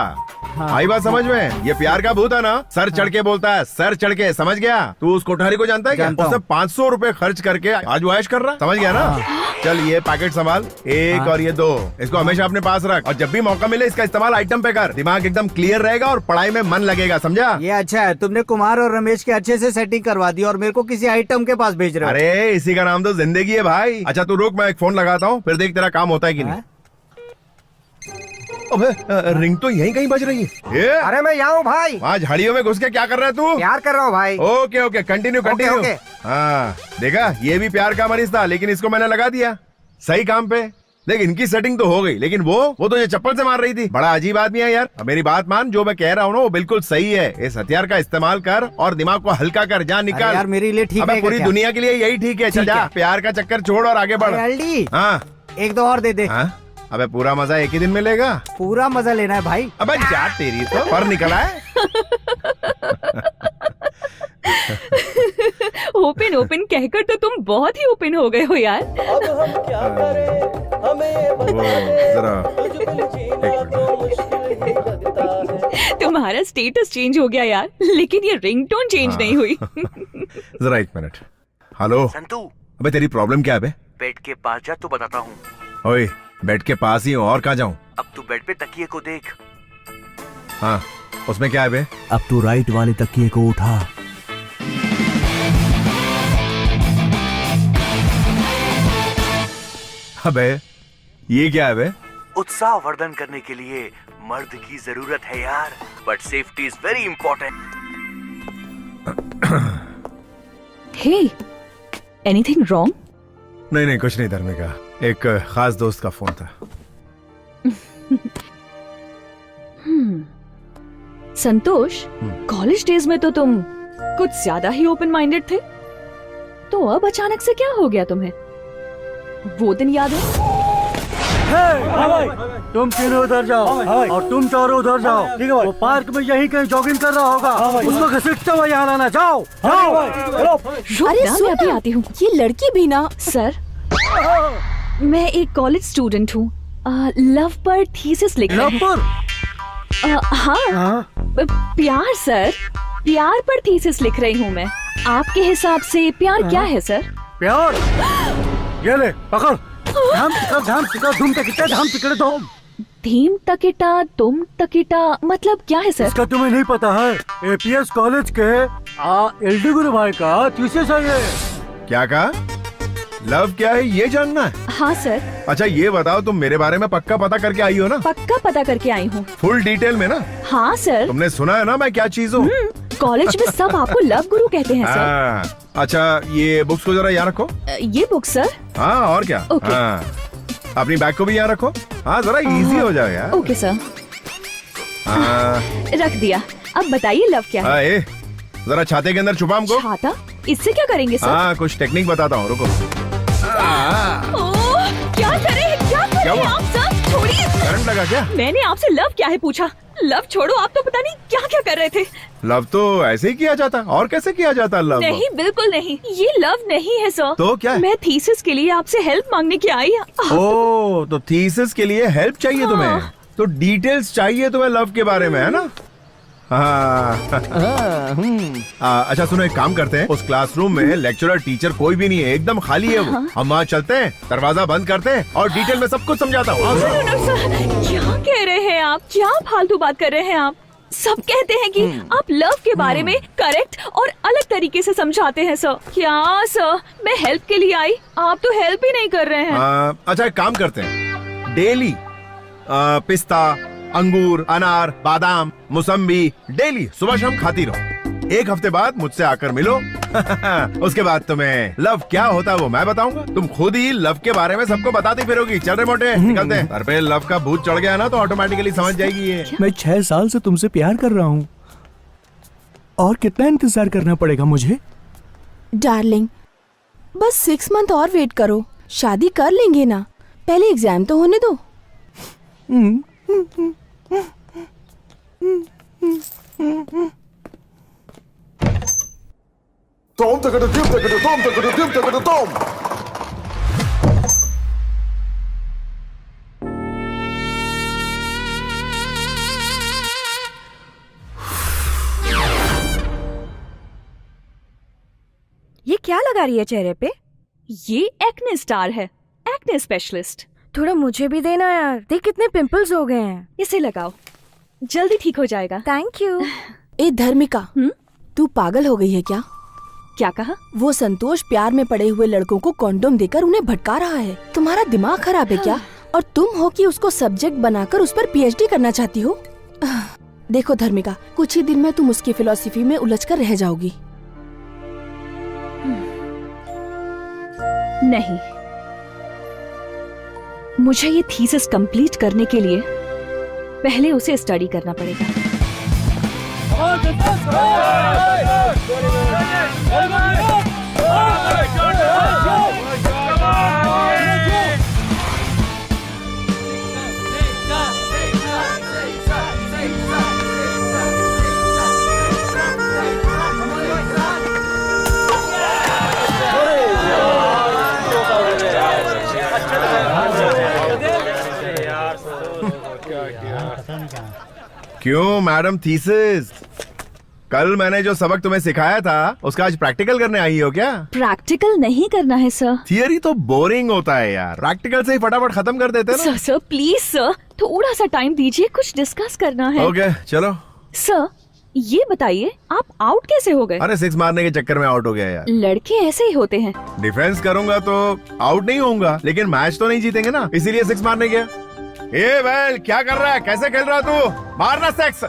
आई बात समझ में? ये प्यार का भूत है ना, सर चढ़ के बोलता है, सर चढ़ के, समझ गया? तू उस कोठारी को जानता है क्या? उसने 500 रुपए खर्च करके आज वो ऐश कर रहा, समझ गया ना? चल ये पैकेट संभाल, एक और ये 2, इसको हमेशा अपने पास रख और जब भी मौका मिले इसका इस्तेमाल आइटम पे कर। दिमाग एकदम क्लियर रहेगा और पढ़ाई में मन लगेगा, समझा? ये अच्छा है, तुमने कुमार और रमेश के अच्छे से सेटिंग करवा दी और मेरे को किसी आइटम के पास भेज रहे हो। अरे इसी का नाम तो जिंदगी है भाई। अच्छा तू रुक, मैं एक फोन लगाता हूँ, फिर देख तेरा काम होता है कि नहीं। अबे रिंग तो यहीं कहीं बज रही है। अरे मैं यहाँ हूँ भाई। वहाँ झाड़ियों में घुस के क्या कर रहा है तू? प्यार कर रहा हूँ भाई। Okay okay, continue continue. हाँ देखा, ये भी प्यार का मरीज था लेकिन इसको मैंने लगा दिया सही काम पे। देख इनकी सेटिंग तो हो गई, लेकिन वो तो ये चप्पल से मार रही थी। बड़ा अजीब आदमी है यार। मेरी बात मान, जो मैं कह रहा हूँ ना वो बिल्कुल सही है। इस हथियार का इस्तेमाल कर और दिमाग को हल्का कर, जा निकाल। यार मेरे लिए ठीक है, पूरी दुनिया के लिए यही ठीक है। चल जा, प्यार का चक्कर छोड़ और आगे बढ़। हाँ 1-2 और दे दे। अबे पूरा मजा एक ही दिन मिलेगा। पूरा मजा लेना है भाई। अबे जा, तेरी तो पर निकला है। ओपन कहकर तो तुम बहुत ही ओपन हो गए हो यार। अब हम क्या करें, हमें तुम्हारा स्टेटस चेंज हो गया यार, लेकिन ये रिंगटोन चेंज नहीं हुई। जरा 1 मिनट। हेलो संतू, अबे तेरी प्रॉब्लम क्या है बे? बेड के पास जा तो बताता हूँ। ओए बेड के पास ही हूँ, और कहाँ जाऊँ? अब तू बेड पे तकिए को देख। हाँ उसमें क्या है बे? अब तू राइट वाले तकिए को उठा। अबे ये क्या है बे? उत्साह वर्धन करने के लिए मर्द की जरूरत है यार, but safety is very important. Hey, anything wrong? नहीं कुछ नहीं धर्मिका, एक खास दोस्त का फोन था। संतोष, कॉलेज डेज में तो तुम कुछ ज्यादा ही ओपन माइंडेड थे, तो अब अचानक से क्या हो गया तुम्हें? वो दिन याद है? तुम तीनों उधर जाओ और तुम चारों उधर जाओ। ठीक है, वो पार्क में यहीं कहीं जॉगिंग कर रहा होगा, उसको घसीटते हुए यहाँ लाना। जाओ जाओ। अरे मैं अभी आती हूँ। ये लड़की भी ना। सर, मैं एक कॉलेज स्टूडेंट हूँ, लव पर थीसिस लिख रही हूँ। हाँ, प्यार सर, प्यार पर थीसिस लिख रही हूँ मैं। आपके हिसाब से प्यार क्या है सर? प्यार ये ले पकड़। धाम सिका धूम तकिटा धाम तिकड़े धूम। धीम तकिटा तुम तकिटा मतलब क्या है सर? इसका तुम्हें नहीं पता है? एपीएस कॉलेज के एलडी गुरु भाई का थीसिस है ये। क्या कहा? लव क्या है ये जानना है? हाँ सर। अच्छा ये बताओ, तुम मेरे बारे में पक्का पता करके आई हो ना? पक्का पता करके आई हूँ। फुल डिटेल में ना? हाँ सर। तुमने सुना है ना मैं क्या चीज हूँ? कॉलेज में सब आपको लव गुरु कहते हैं सर। हाँ, अच्छा ये बुक्स को जरा यहाँ रखो। ये बुक सर? हाँ और क्या। ओके। हाँ, अपनी बैग को भी यहाँ रखो। हाँ जरा इजी हो जाएगा यार। Okay sir. हाँ रख दिया। अब बताइए लव क्या है? हाँ, ए, जरा छाते के अंदर छुपा हमको। छाता? इससे क्या करेंगे सर? हाँ कुछ टेक्निक बताता हूँ, रुको। क्या करे आप सर? छोड़िए। करंट लगा क्या? मैंने आपसे लव क्या है पूछा। लव छोड़ो, आप तो पता नहीं क्या क्या कर रहे थे। लव तो ऐसे ही किया जाता, और कैसे किया जाता लव? नहीं बिल्कुल नहीं, ये लव नहीं है सर। तो क्या है? मैं थीसिस के लिए आपसे हेल्प मांगने की आई। ओ तो थीसिस के लिए हेल्प चाहिए तुम्हें, तो डिटेल्स चाहिए तुम्हें लव के बारे में, है ना? हाँ। अच्छा सुनो, एक काम करते हैं, उस क्लासरूम में लेक्चरर टीचर कोई भी नहीं है, एकदम खाली है वो। हम वहाँ चलते हैं, दरवाजा बंद करते हैं और डिटेल में सब कुछ समझाता हूँ। क्या कह रहे हैं आप? क्या फालतू बात कर रहे हैं आप? सब कहते हैं कि आप लव के बारे में करेक्ट और अलग तरीके से समझाते हैं सर। क्या सर, मैं हेल्प के लिए आई, आप तो हेल्प ही नहीं कर रहे हैं। अच्छा एक काम करते हैं, डेली पिस्ता, अंगूर, अनार, बादाम, मौसम्बी डेली सुबह शाम खाती रहो। एक हफ्ते बाद मुझसे आकर मिलो। उसके बाद तुम्हें लव क्या होता है वो मैं बताऊंगा, तुम खुद ही लव के बारे में सबको बताती फिरोगी। चल रहे मोटे, निकलते हैं। सर पे लव का भूत चढ़ गया ना तो ऑटोमेटिकली समझ जाएगी ये। मैं 6 साल से तुमसे प्यार कर रहा हूँ, और कितना इंतजार करना पड़ेगा मुझे? डार्लिंग बस 6 मंथ और वेट करो, शादी कर लेंगे ना, पहले एग्जाम तो होने दो। Tom takada dim takada tom takada dim takada tom. ये क्या लगा रही है चेहरे पे? ये एक्ने स्टार है, एक्ने स्पेशलिस्ट। थोड़ा मुझे भी देना यार, देख कितने पिंपल्स हो गए हैं। इसे लगाओ, जल्दी ठीक हो जाएगा। Thank you. ए धर्मिका, तू पागल हो गई है क्या? क्या कहा? वो संतोष प्यार में पड़े हुए लड़कों को कॉन्डोम देकर उन्हें भटका रहा है। तुम्हारा दिमाग खराब है क्या? और तुम हो कि उसको सब्जेक्ट बनाकर उस पर पीएचडी करना चाहती हो? देखो धर्मिका, कुछ ही दिन में तुम उसकी फिलॉसफी में उलझकर रह जाओगी। नहीं, मुझे ये थीसिस कंप्लीट करने के लिए पहले उसे स्टडी करना पड़ेगा। क्यों मैडम थीसिस, कल मैंने जो सबक तुम्हें सिखाया था उसका आज प्रैक्टिकल करने आई हो क्या? प्रैक्टिकल नहीं करना है सर। थियरी तो बोरिंग होता है यार, प्रैक्टिकल से ही फटाफट खत्म कर देते हैं ना। सर प्लीज सर, थोड़ा सा टाइम दीजिए, कुछ डिस्कस करना है। ओके चलो। सर ये बताइए, आप आउट कैसे हो गए? अरे 6 मारने के चक्कर में आउट हो गया यार। लड़के ऐसे ही होते हैं। डिफेंस करूंगा तो आउट नहीं होऊंगा, लेकिन मैच तो नहीं जीतेंगे ना, इसीलिए 6 मारने गया। ए वेल क्या कर रहा है, कैसे खेल रहा तू? मारना 6।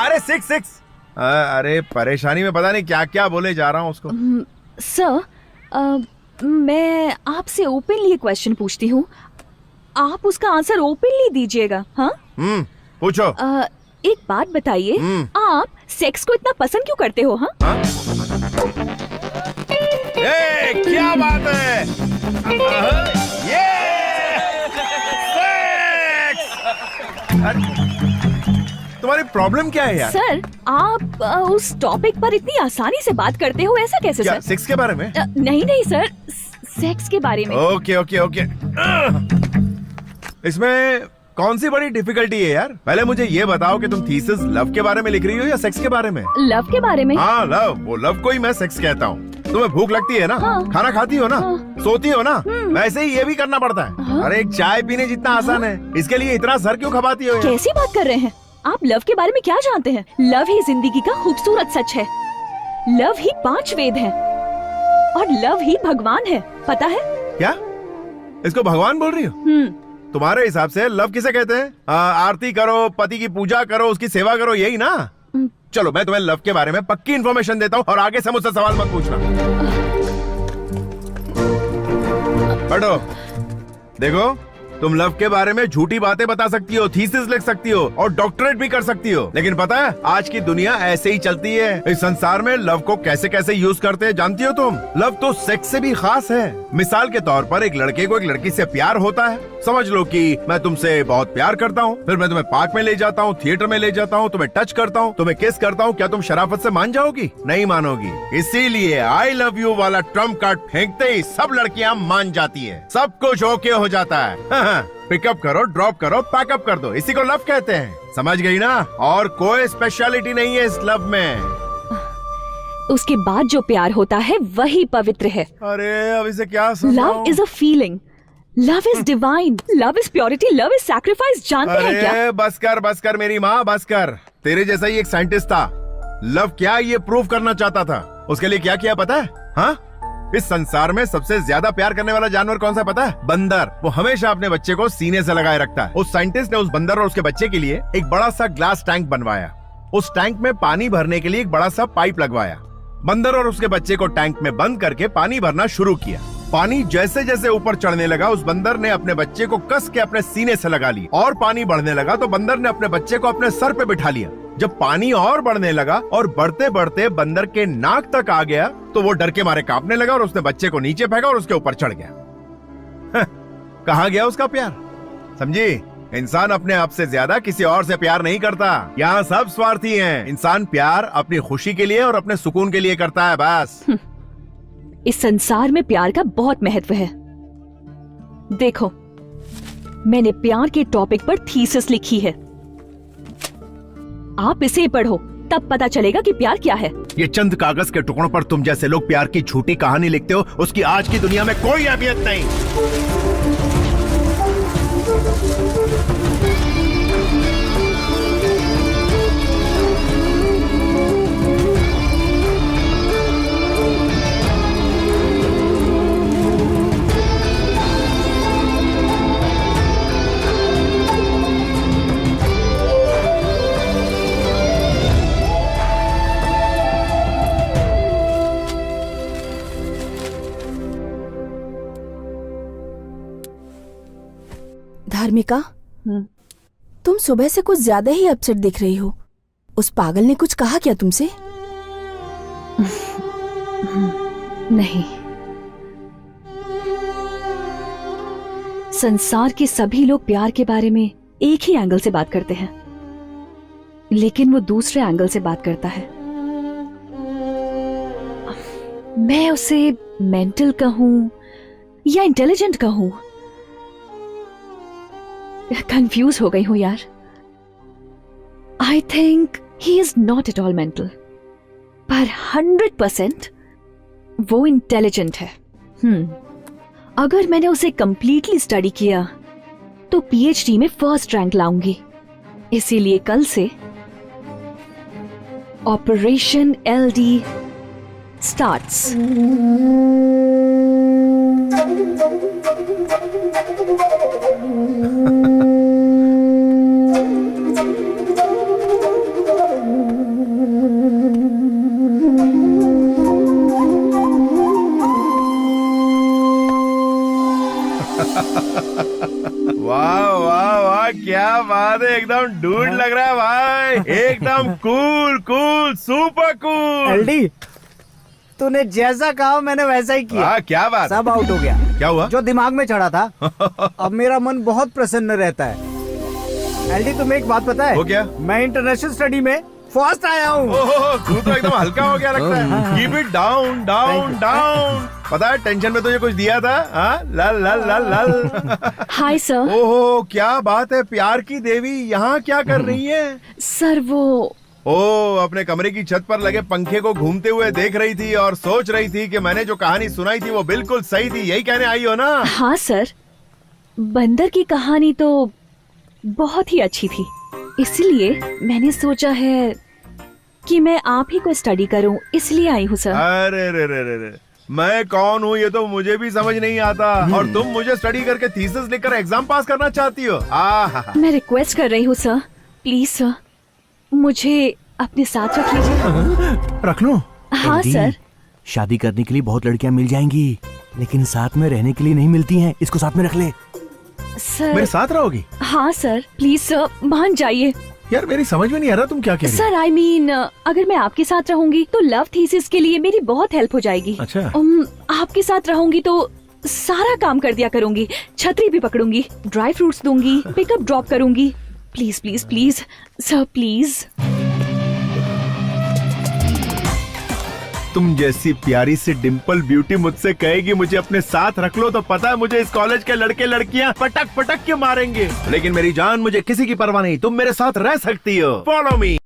अरे 6। अरे परेशानी में पता नहीं क्या क्या बोले जा रहा हूँ उसको। सर मैं आपसे ओपनली क्वेश्चन पूछती हूँ, आप उसका आंसर ओपनली दीजिएगा। हाँ पूछो। एक बात बताइए, आप सेक्स को इतना पसंद क्यों करते हो? हाँ क्या बात है, ये तुम्हारी प्रॉब्लम क्या है यार? सर आप उस टॉपिक पर इतनी आसानी से बात करते हो, ऐसा कैसे? क्या, सर 6 के बारे में? नहीं सर, सेक्स के बारे में। ओके। इसमें कौन सी बड़ी डिफिकल्टी है यार? पहले मुझे ये बताओ कि तुम थीसिस लव के बारे में लिख रही हो या सेक्स के बारे में? लव के बारे में? हाँ लव, वो लव को ही मैं सेक्स कहता हूँ। तुम्हें भूख लगती है ना? हाँ। खाना खाती हो ना? सोती हो ना? वैसे ही ये भी करना पड़ता है। अरे एक चाय पीने जितना आसान है, इसके लिए इतना सर क्यों खपाती हो यार? कैसी बात कर रहे हैं आप? लव के बारे में क्या जानते हैं? लव ही जिंदगी का खूबसूरत सच है। लव ही 5 वेद है और लव ही भगवान है, पता है? क्या इसको भगवान बोल रही हो? तुम्हारे हिसाब से लव किसे कहते हैं? आरती करो, पति की पूजा करो, उसकी सेवा करो, यही ना? चलो मैं तुम्हें लव के बारे में पक्की इन्फॉर्मेशन देता हूँ और आगे से मुझसे सवाल मत पूछना। पढ़ो, देखो तुम लव के बारे में झूठी बातें बता सकती हो, थीसिस लिख सकती हो और डॉक्टरेट भी कर सकती हो, लेकिन पता है आज की दुनिया ऐसे ही चलती है। इस संसार में लव को कैसे कैसे यूज करते हैं जानती हो तुम? लव तो सेक्स से भी खास है। मिसाल के तौर पर एक लड़के को एक लड़की से प्यार होता है। समझ लो कि मैं तुमसे बहुत प्यार करता हूँ, फिर मैं तुम्हें पार्क में ले जाता हूँ, थिएटर में ले जाता हूँ, तुम्हें टच करता हूँ, तुम्हें किस करता हूँ, क्या तुम शराफत से मान जाओगी? नहीं मानोगी। इसीलिए आई लव यू वाला ट्रम्प कार्ड फेंकते ही सब लड़कियाँ मान जाती है, सब कुछ ओके हो जाता है। पिकअप करो, ड्रॉप करो, पैकअप कर दो, इसी को लव कहते हैं। समझ गई ना? और कोई स्पेशलिटी नहीं है इस लव में। उसके बाद जो प्यार होता है वही पवित्र है। अरे अब इसे क्या love is a feeling, love is divine, love is purity, love is sacrifice. जानते हैं क्या? अरे बस कर मेरी माँ, बस कर। तेरे जैसा ही एक साइंटिस्ट था, लव क्या ये प्रूव करना चाहता था। उसके लिए क्या किया पता है? हाँ, इस संसार में सबसे ज्यादा प्यार करने वाला जानवर कौन सा पता है? बंदर। वो हमेशा अपने बच्चे को सीने से लगाए रखता है। उस साइंटिस्ट ने उस बंदर और उसके बच्चे के लिए एक बड़ा सा ग्लास टैंक बनवाया। उस टैंक में पानी भरने के लिए एक बड़ा सा पाइप लगवाया। बंदर और उसके बच्चे को टैंक में बंद करके पानी भरना शुरू किया। पानी जैसे जैसे ऊपर चढ़ने लगा, उस बंदर ने अपने बच्चे को कस के अपने सीने से लगा लिया और पानी बढ़ने लगा तो बंदर ने अपने बच्चे को अपने सर पे बिठा लिया। जब पानी और बढ़ने लगा और बढ़ते बढ़ते बंदर के नाक तक आ गया तो वो डर के मारे कांपने लगा और उसने बच्चे को नीचे फेंका और उसके ऊपर चढ़ गया। कहाँ गया उसका प्यार? समझी? इंसान अपने आप से ज्यादा किसी और से प्यार नहीं करता। यहाँ सब स्वार्थी हैं। इंसान प्यार अपनी खुशी के लिए और अपने सुकून के लिए करता है, बस। इस संसार में प्यार का बहुत महत्व है। देखो, मैंने प्यार के टॉपिक पर थीसिस लिखी है। आप इसे पढ़ो, तब पता चलेगा कि प्यार क्या है। ये चंद कागज के टुकड़ों पर तुम जैसे लोग प्यार की झूठी कहानी लिखते हो, उसकी आज की दुनिया में कोई अहमियत नहीं। धार्मिका, तुम सुबह से कुछ ज्यादा ही अपसेट दिख रही हो। उस पागल ने कुछ कहा क्या तुमसे? नहीं, संसार के सभी लोग प्यार के बारे में एक ही एंगल से बात करते हैं, लेकिन वो दूसरे एंगल से बात करता है। मैं उसे मेंटल कहूं या इंटेलिजेंट कहूं, कंफ्यूज हो गई हूं यार। I think he is not at all mental, पर 100% वो इंटेलिजेंट है। अगर मैंने उसे कंप्लीटली स्टडी किया तो पीएचडी में फर्स्ट रैंक लाऊंगी। इसीलिए कल से ऑपरेशन एलडी स्टार्ट्स। वाह वाह वाह, क्या बात है, एकदम डूड लग रहा है भाई, एकदम cool cool super cool. LD, तूने जैसा कहा मैंने वैसा ही किया। क्या बात? सब आउट हो गया। क्या हुआ? जो दिमाग में चढ़ा था। अब मेरा मन बहुत प्रसन्न रहता है। एलडी, तुम्हें एक बात पता है? वो क्या? मैं इंटरनेशनल स्टडी में फर्स्ट आया हूँ। तू तो एकदम हल्का हो गया लगता है। Keep it down down down. पता है टेंशन में तुझे कुछ दिया था? हाँ, लल लल लल लल। Hi sir. ओहो, क्या बात है, प्यार की देवी यहाँ क्या कर रही है? सर वो ओ, अपने कमरे की छत पर लगे पंखे को घूमते हुए देख रही थी और सोच रही थी कि मैंने जो कहानी सुनाई थी वो बिल्कुल सही थी, यही कहने आई हो ना? हाँ सर, बंदर की कहानी तो बहुत ही अच्छी थी, इसलिए मैंने सोचा है कि मैं आप ही को स्टडी करूं, इसलिए आई हूँ सर। अरे रे रे रे रे, मैं कौन हूँ ये तो मुझे भी समझ नहीं आता, और तुम मुझे स्टडी करके थीसिस लिखकर एग्जाम पास करना चाहती हो? मैं रिक्वेस्ट कर रही हूँ सर, प्लीज सर, मुझे अपने साथ रख लीजिए। रख लो। हाँ सर। शादी करने के लिए बहुत लड़कियां मिल जाएंगी, लेकिन साथ में रहने के लिए नहीं मिलती हैं। इसको साथ में रख ले। सर मेरे साथ रहोगी? हाँ सर, प्लीज सर, मान जाइए। यार मेरी समझ में नहीं आ रहा तुम क्या कह रही हो? सर आई मीन अगर मैं आपके साथ रहूंगी तो लव थीसिस के लिए मेरी बहुत हेल्प हो जाएगी। अच्छा। आपके साथ रहूंगी तो सारा काम कर दिया करूंगी, छतरी भी पकड़ूंगी, ड्राई फ्रूट्स दूंगी, पिकअप ड्रॉप करूंगी। Please please please sir, please. तुम जैसी प्यारी सी डिम्पल ब्यूटी मुझसे कहेगी मुझे अपने साथ रख लो, तो पता है मुझे इस कॉलेज के लड़के लड़कियां पटक पटक के मारेंगे, लेकिन मेरी जान मुझे किसी की परवाह नहीं, तुम मेरे साथ रह सकती हो। Follow me.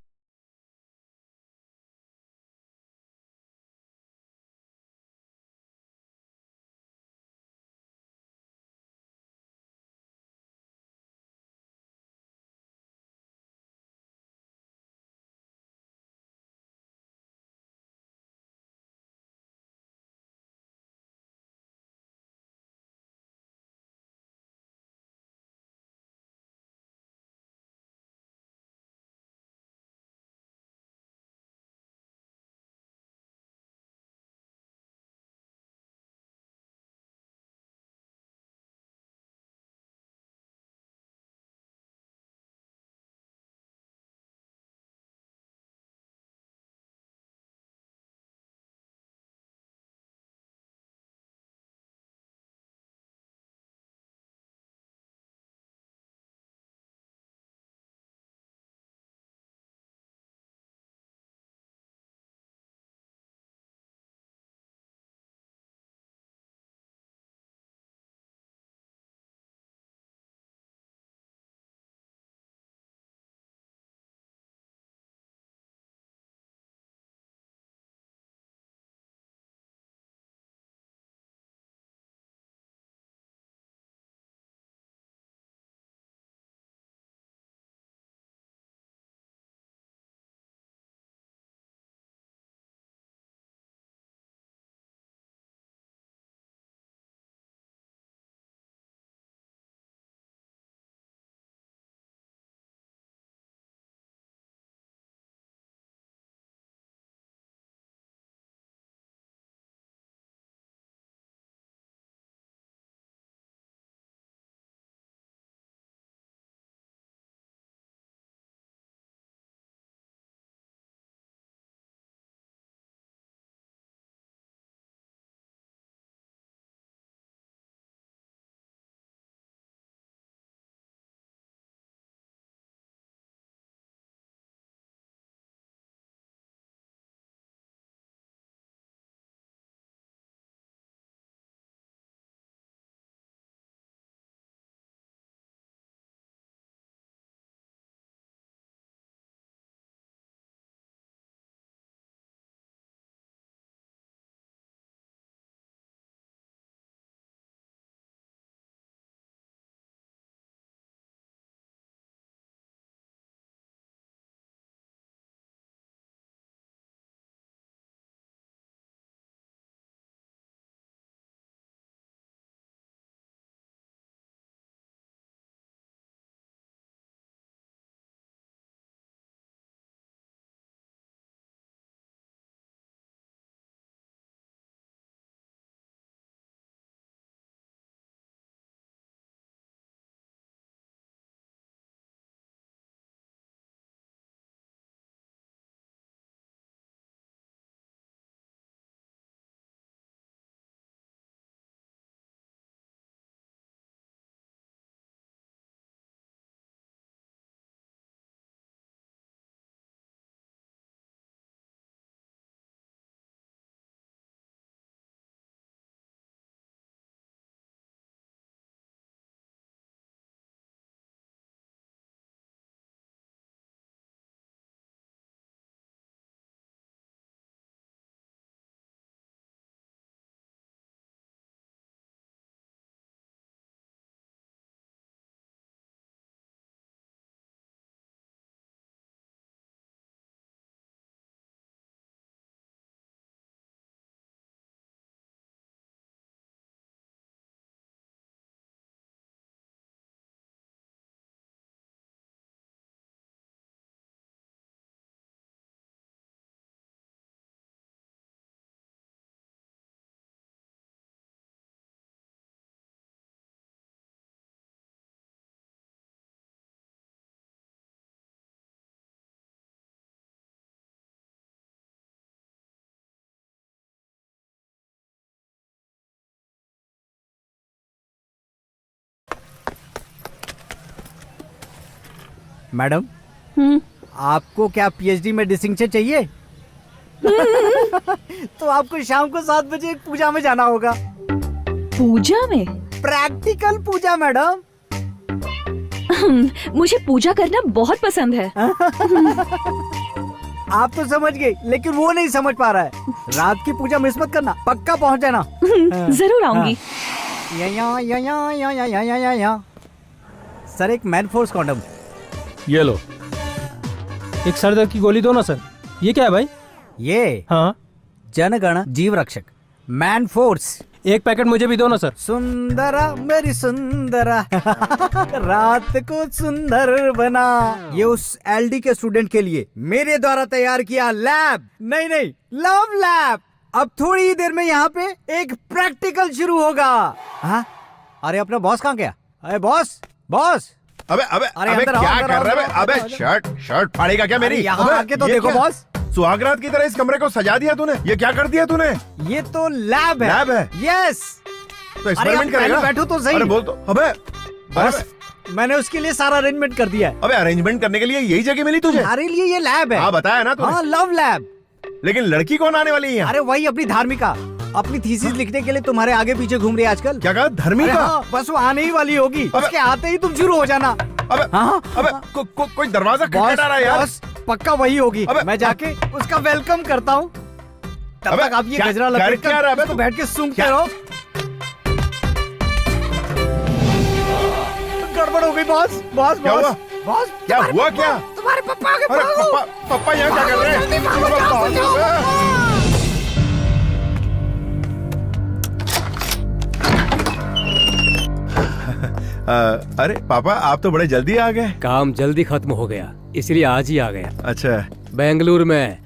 मैडम आपको क्या पीएचडी में डिस्टिंक्शन चाहिए? तो आपको शाम को 7 बजे एक पूजा में जाना होगा। पूजा में? प्रैक्टिकल पूजा मैडम। मुझे पूजा करना बहुत पसंद है। आप तो समझ गए, लेकिन वो नहीं समझ पा रहा है। रात की पूजा मिस मत करना, पक्का पहुंच जाना। जरूर आऊंगी। सर एक मैन फोर्स कॉन्डम। ये लो, एक सर दर्द की गोली दो ना सर। ये क्या है भाई? ये हाँ, जनगण जीव रक्षक मैन फोर्स। एक पैकेट मुझे भी दो ना सर। सुंदरा मेरी सुंदरा रात को सुंदर बना। ये उस एलडी के स्टूडेंट के लिए मेरे द्वारा तैयार किया लैब, नहीं लव लैब। अब थोड़ी ही देर में यहाँ पे एक प्रैक्टिकल शुरू होगा। हाँ? अरे अपना बॉस कहाँ गया? अरे बॉस बॉस। अबे क्या कर रहा है? अबे शर्ट फाड़ेगा क्या मेरी? यहाँ आके तो देखो बॉस, सुहागरात की तरह इस कमरे को सजा दिया तूने। ये क्या कर दिया तूने? ये तो लैब है। लैब है? यस। तो एक्सपेरिमेंट करेगा? बैठो तो सही। अरे बोल तो। अबे बॉस, मैंने उसके लिए सारा अरेंजमेंट कर दिया है। अबे अरेंजमेंट करने के लिए यही जगह मिली तुझे? हमारे लिए ये लैब है। हाँ बताया ना तूने। हाँ लव लैब। लेकिन लड़की कौन आने वाली है यहाँ? अरे वही अपनी धार्मिका, अपनी थीसिस लिखने के लिए तुम्हारे आगे पीछे घूम रही है आजकल। क्या कहा? धर्मिका? हाँ, बस वो आने ही वाली होगी। उसके आते ही तुम शुरू हो जाना। अबे कोई दरवाजा खटखटा रहा है यार। बस पक्का वही होगी। मैं जाके उसका वेलकम करता हूँ। तब तक आप ये गजरा लपेट कर तो बैठ के सूंघते रहो। गड़बड़ हो गई बॉस। बॉस क्या हुआ? बॉस क्या हुआ? क्या तुम्हारे पप्पा आगे अरे पप्पा यहाँ क्या कर रहे हैं? अरे पापा आप तो बड़े जल्दी आ गए। काम जल्दी खत्म हो गया, इसलिए आज ही आ गया। अच्छा, बेंगलुरु में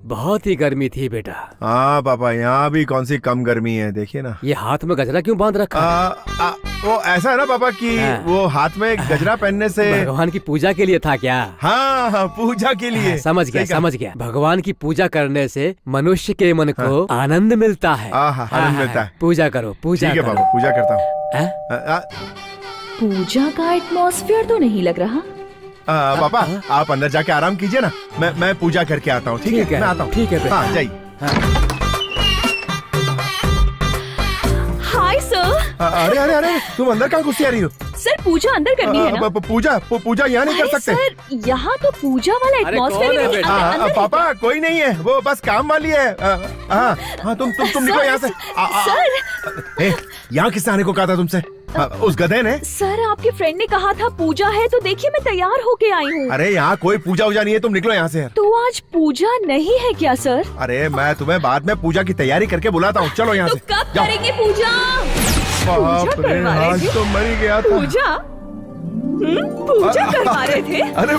बहुत ही गर्मी थी बेटा। हाँ पापा, यहाँ भी कौन सी कम गर्मी है, देखिए ना। ये हाथ में गजरा क्यों बांध रखा है? वो ऐसा है ना पापा कि वो हाथ में गजरा पहनने से भगवान की पूजा के लिए था क्या? हाँ पूजा के लिए। समझ गया। भगवान की पूजा करने से मनुष्य के मन को आनंद मिलता है। आनंद मिलता है। पूजा करो, पूजा। ठीक है पापा, पूजा करता हूँ। पूजा का एटमॉस्फेयर तो नहीं लग रहा। पापा आप अंदर जाके आराम कीजिए ना, मैं पूजा करके आता हूँ। ठीक है, मैं आता हूँ। ठीक है। हाँ जाइए। Hi sir. अरे तुम अंदर कहाँ घुसी आ रही हो? सर पूजा अंदर करनी है ना? पूजा यहाँ नहीं कर सकते सर, यहाँ तो पूजा वाला एटमॉस्फेयर नहीं। पापा कोई नहीं है, वो बस काम वाली है। हाँ तुम निकलो यहाँ से। सर यहाँ किसने आने को कहा था तुमसे? उस गधे ने। सर आपके फ्रेंड ने कहा था पूजा है, तो देखिए मैं तैयार होके आई हूँ। अरे यहाँ कोई पूजा वूजा नहीं है, तुम निकलो यहाँ से यार। तो आज पूजा नहीं है क्या सर? अरे मैं तुम्हें बाद में पूजा की तैयारी करके बुलाता हूँ, चलो यहाँ से। कब करेंगे पूजा? बाप रे, आज तो मर ही गया था। पूजा पूजा करवा रहे थे? अरे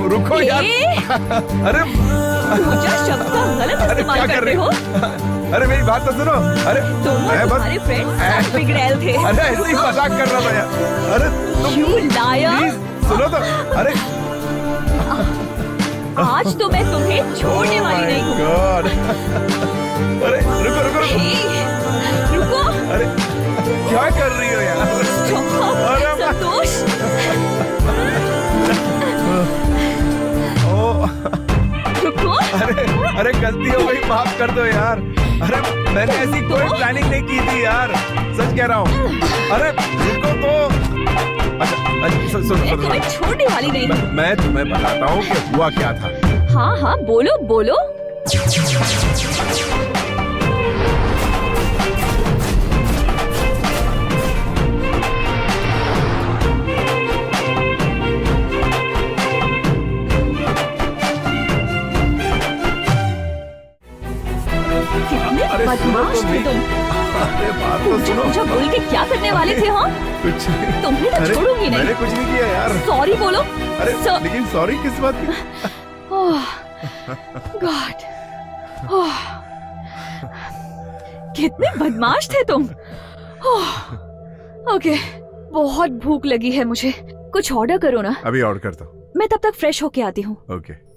रुको यार। अरे पूजा शब्द का गलत इस्तेमाल कर रहे हो। अरे मेरी बात तो सुनो। अरे तुम्हारे फ्रेंड बिगड़ैल थे। अरे ऐसे ही मजाक कर रहा था यार। अरे You liar! सुनो तो। अरे आज तो मैं तुम्हें छोड़ने वाली नहीं हूँ। अरे रुको। रुको। अरे क्या कर रही हो यार? संतोष। रुको। अरे गलती हो गई, माफ कर दो यार। अरे मैंने ऐसी कोई प्लानिंग नहीं की थी यार, सच कह रहा हूँ। अरे रुको तो। अच्छा सुनो। मैं तुम्हें छोड़ने वाली नहीं हूँ। मैं तुम्हें बताता हूँ कि हुआ क्या था। हाँ बोलो। बदमाश थे तुम। पूजा बोल के क्या करने वाले थे? हाँ कुछ तुम्हें तो छोड़ूंगी नहीं। मैंने कुछ नहीं किया यार। सॉरी बोलो। अरे लेकिन सॉरी किस बात की? गॉड, कितने बदमाश थे तुम। ओके, बहुत भूख लगी है मुझे, कुछ ऑर्डर करो ना। अभी ऑर्डर करता हूँ। मैं तब तक फ्रेश होके आती हूँ। ओके।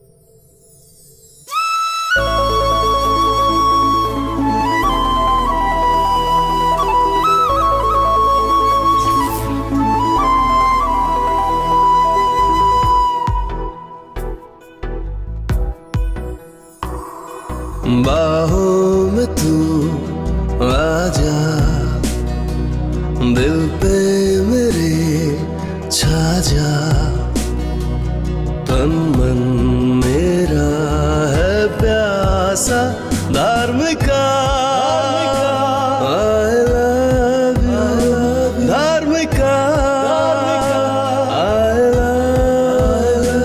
बाहों में तू आजा, दिल पे मेरे छा जा, तन मन मेरा है प्यासा Dharmika, I love you Dharmika, I love you।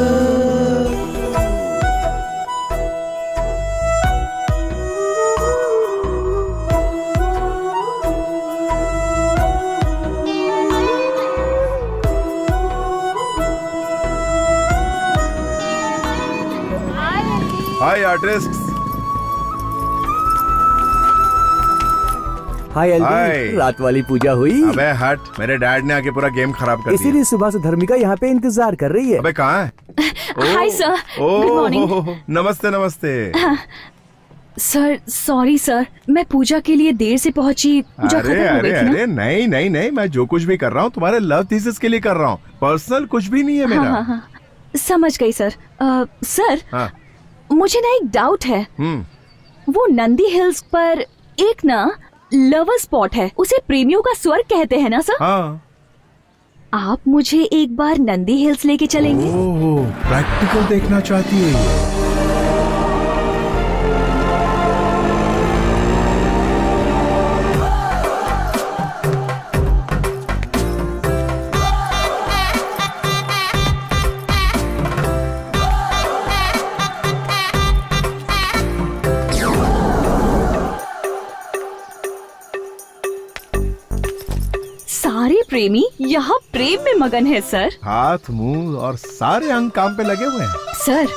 Hi artist. Hi hi. Alvin, रात वाली पूजा हुई? अबे हट, मेरे डैड ने आके पूरा गेम खराब कर दिया। इसीलिए सुबह से धर्मिका यहाँ पे इंतजार कर रही है। अबे कहाँ है? Hi sir, good morning. नमस्ते नमस्ते। सर सॉरी सर, मैं पूजा के लिए देर से पहुंची। पूजा अरे खत्म हो अरे गई थी ना। अरे नहीं नहीं नहीं, मैं जो कुछ भी कर रहा हूँ तुम्हारे लव थीसिस के लिए कर रहा हूँ, पर्सनल कुछ भी नहीं है मेरा। हाँ, समझ गई सर। सर हाँ। मुझे ना एक डाउट है। हम्म। वो नंदी हिल्स पर एक ना लवर स्पॉट है, उसे प्रेमियों का स्वर्ग कहते हैं ना सर? हाँ। आप मुझे एक बार नंदी हिल्स लेके चलेंगे? ओह, प्रैक्टिकल देखना चाहती है ये। सारे प्रेमी यहाँ प्रेम में मगन है सर। हाथ मुंह और सारे अंग काम पे लगे हुए हैं। सर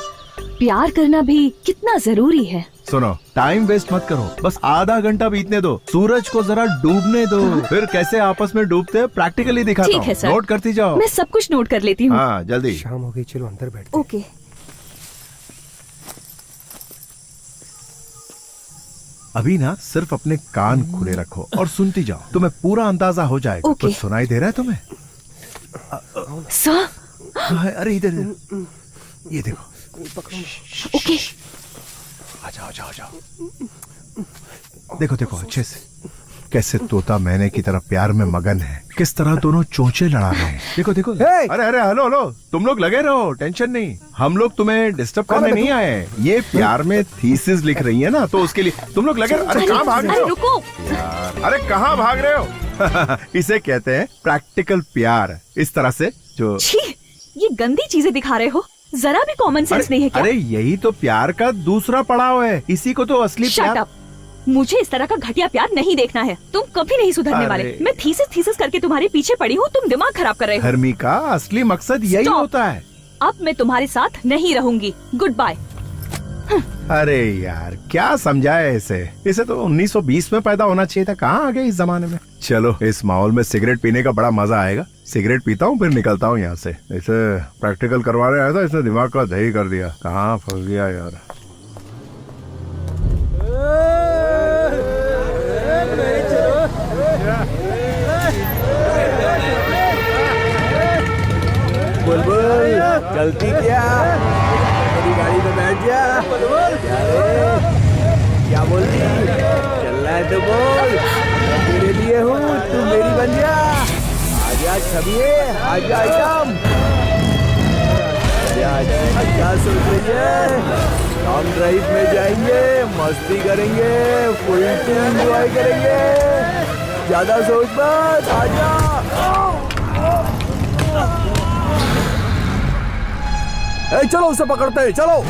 प्यार करना भी कितना जरूरी है। सुनो, टाइम वेस्ट मत करो, बस आधा घंटा बीतने दो, सूरज को जरा डूबने दो, फिर कैसे आपस में डूबते हैं प्रैक्टिकली दिखाता ठीक हूँ। है सर, नोट करती जाओ। मैं सब कुछ नोट कर लेती हूँ। हाँ जल्दी। शाम हो गई, चलो अंदर बैठ। ओके। अभी ना सिर्फ अपने कान खुले रखो और सुनती जाओ, तुम्हें पूरा अंदाजा हो जाएगा। ओके। कुछ सुनाई दे रहा है तुम्हें? सर अरे इधर ये देखो। ओके। आ जाओ आ जाओ। देखो देखो अच्छे से, कैसे तोता मैने की तरह प्यार में मगन है, किस तरह दोनों चोंचे लड़ा रहे हैं। देखो देखो। अरे अरे हेलो हेलो, तुम लोग लगे रहो, टेंशन नहीं, हम लोग तुम्हें डिस्टर्ब करने नहीं आए। ये प्यार में थीसिस लिख रही है ना, तो उसके लिए तुम लोग लगे। अरे कहाँ भाग रहे हो रुको यार, अरे कहाँ भाग रहे हो? इसे कहते हैं प्रैक्टिकल प्यार। इस तरह से जो छी, ये गंदी चीजें दिखा रहे हो, जरा भी कॉमन सेंस नहीं है क्या? अरे यही तो प्यार का दूसरा पड़ाव है, इसी को तो असली शट प्यार। अप, मुझे इस तरह का घटिया प्यार नहीं देखना है। तुम कभी नहीं सुधरने अरे। वाले। मैं थीसिस करके तुम्हारे पीछे पड़ी हूँ, तुम दिमाग खराब कर रहे हो। धर्मिका, असली मकसद यही Stop. होता है। अब मैं तुम्हारे साथ नहीं रहूंगी। Good bye. अरे यार क्या समझाया इसे तो 1920 में पैदा होना चाहिए था, कहाँ आ गए इस जमाने में। चलो, इस माहौल में सिगरेट पीने का बड़ा मजा आएगा। सिगरेट पीता हूँ फिर निकलता हूँ यहाँ से। इसे प्रैक्टिकल करवाने आया था, इसने दिमाग का दही कर दिया। कहाँ फंस गया यार। बुलबुल चलती क्या? मेरी गाड़ी में बैठ जा। क्या बोलती? चलना है तो बोल, मैं तेरे लिए हूँ, तू मेरी बन जा। आजा छबिए, आजा आइटम। क्या सोच रही है? लॉन्ग ड्राइव में जाएंगे, मस्ती करेंगे, फुल एंजॉय करेंगे। ज्यादा सोच मत, आजा। चलो उसे पकड़ते हैं, चलो।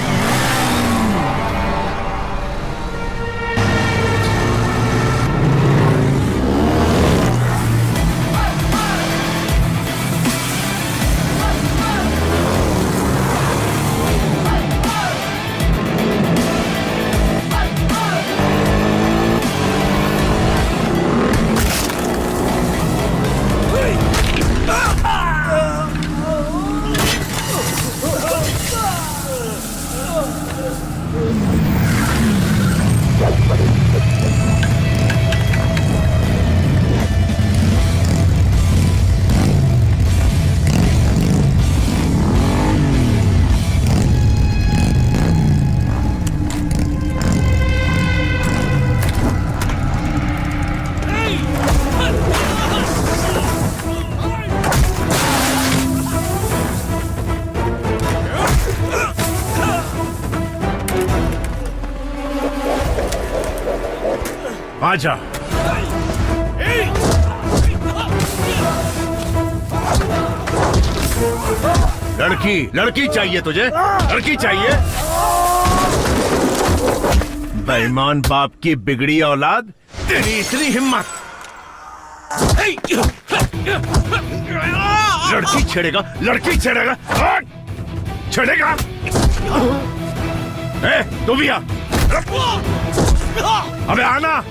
आजा। लड़की लड़की चाहिए तुझे, लड़की चाहिए? बेईमान बाप की बिगड़ी औलाद, तेरी इतनी हिम्मत! लड़की छेड़ेगा, लड़की छेड़ेगा, छेड़ेगा? तू भी आ, अबे आना।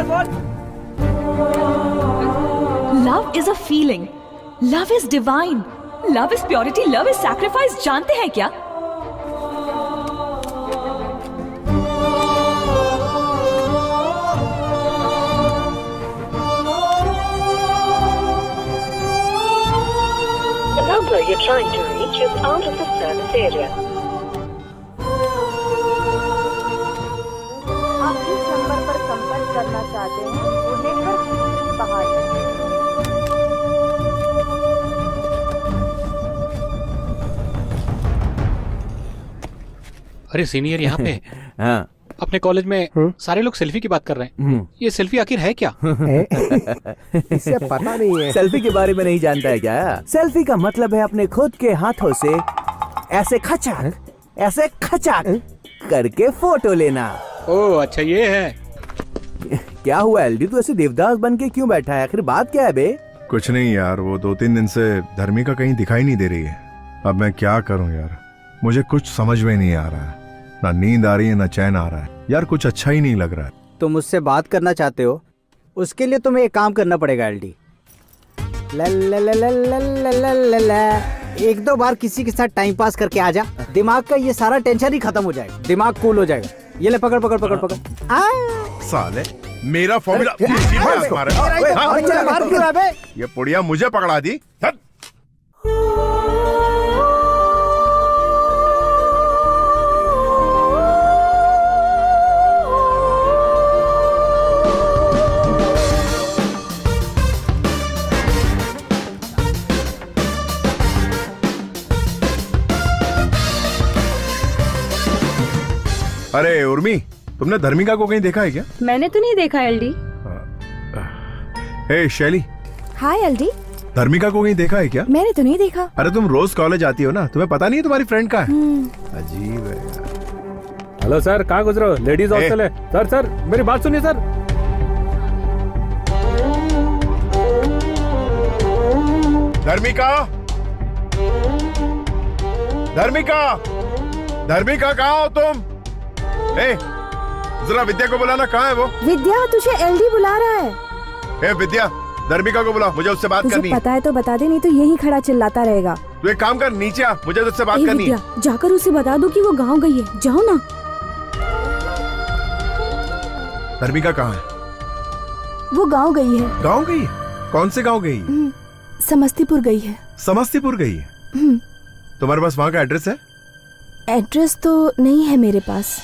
बोल love is a feeling, love is divine, love is purity, love is sacrifice, जानते हैं क्या? The number you're trying to reach is out of the service area. आप जिस नंबर पर संपर्क करना चाहते हैं वो नेटवर्क से बाहर है। अरे सीनियर यहाँ पे हाँ अपने कॉलेज में सारे लोग सेल्फी की बात कर रहे हैं। ये सेल्फी आखिर है क्या? इसे पता नहीं है। सेल्फी के बारे में नहीं जानता है क्या? सेल्फी का मतलब है अपने खुद के हाथों से ऐसे खचाक करके फोटो लेना। ओह अच्छा ये है। क्या हुआ एलडी, तू ऐसे देवदास बन के क्यों बैठा है? आखिर बात क्या है बे? कुछ नहीं यार, वो 2-3 दिन से धर्मिका कहीं दिखाई नहीं दे रही है। अब मैं क्या करूं यार, मुझे कुछ समझ में नहीं आ रहा है। ना नींद आ रही है ना चैन आ रहा है यार, कुछ अच्छा ही नहीं लग रहा है। तुम मुझसे बात करना चाहते हो, उसके लिए तुम्हें एक काम करना पड़ेगा एलडी। एक दो बार किसी के साथ टाइम पास करके आ जा, दिमाग का ये सारा टेंशन ही खत्म हो जाएगा, दिमाग कूल हो जाएगा। ये ले पकड़ पकड़ पकड़ पकड़। साले मेरा फॉर्मूला ये पुड़िया मुझे पकड़ा दी। अरे उर्मी, तुमने धर्मिका को कहीं देखा है क्या? मैंने तो नहीं देखा एलडी। हे शैली। हाय एलडी। धर्मिका को कहीं देखा है क्या? मैंने तो नहीं देखा। अरे तुम रोज कॉलेज आती हो ना, तुम्हें पता नहीं है तुम्हारी फ्रेंड का है? अजीब है यार। हेलो सर, कहाँ गुजरे हो? लेडीज हॉस्टल है। सर सर मेरी बात सुनिए सर। धर्मिका, धर्मिका, धर्मिका कहाँ हो तुम? जरा विद्या को बुलाना, कहाँ है वो? विद्या, तुझे एलडी बुला रहा है। विद्या, धर्मिका को बुला, मुझे उससे बात करनी है। पता है तो बता दे, नहीं तो यही खड़ा चिल्लाता रहेगा। तू एक काम कर, नीचे आ, मुझे उससे बात करनी है। जाकर उसे बता दो कि वो गांव गई है, जाओ ना। धर्मिका कहाँ है? वो गांव गई है। गांव गई है? कौन से गांव गई? समस्तीपुर गई है। समस्तीपुर गई है? तुम्हारे पास वहाँ का एड्रेस है? एड्रेस तो नहीं है मेरे पास।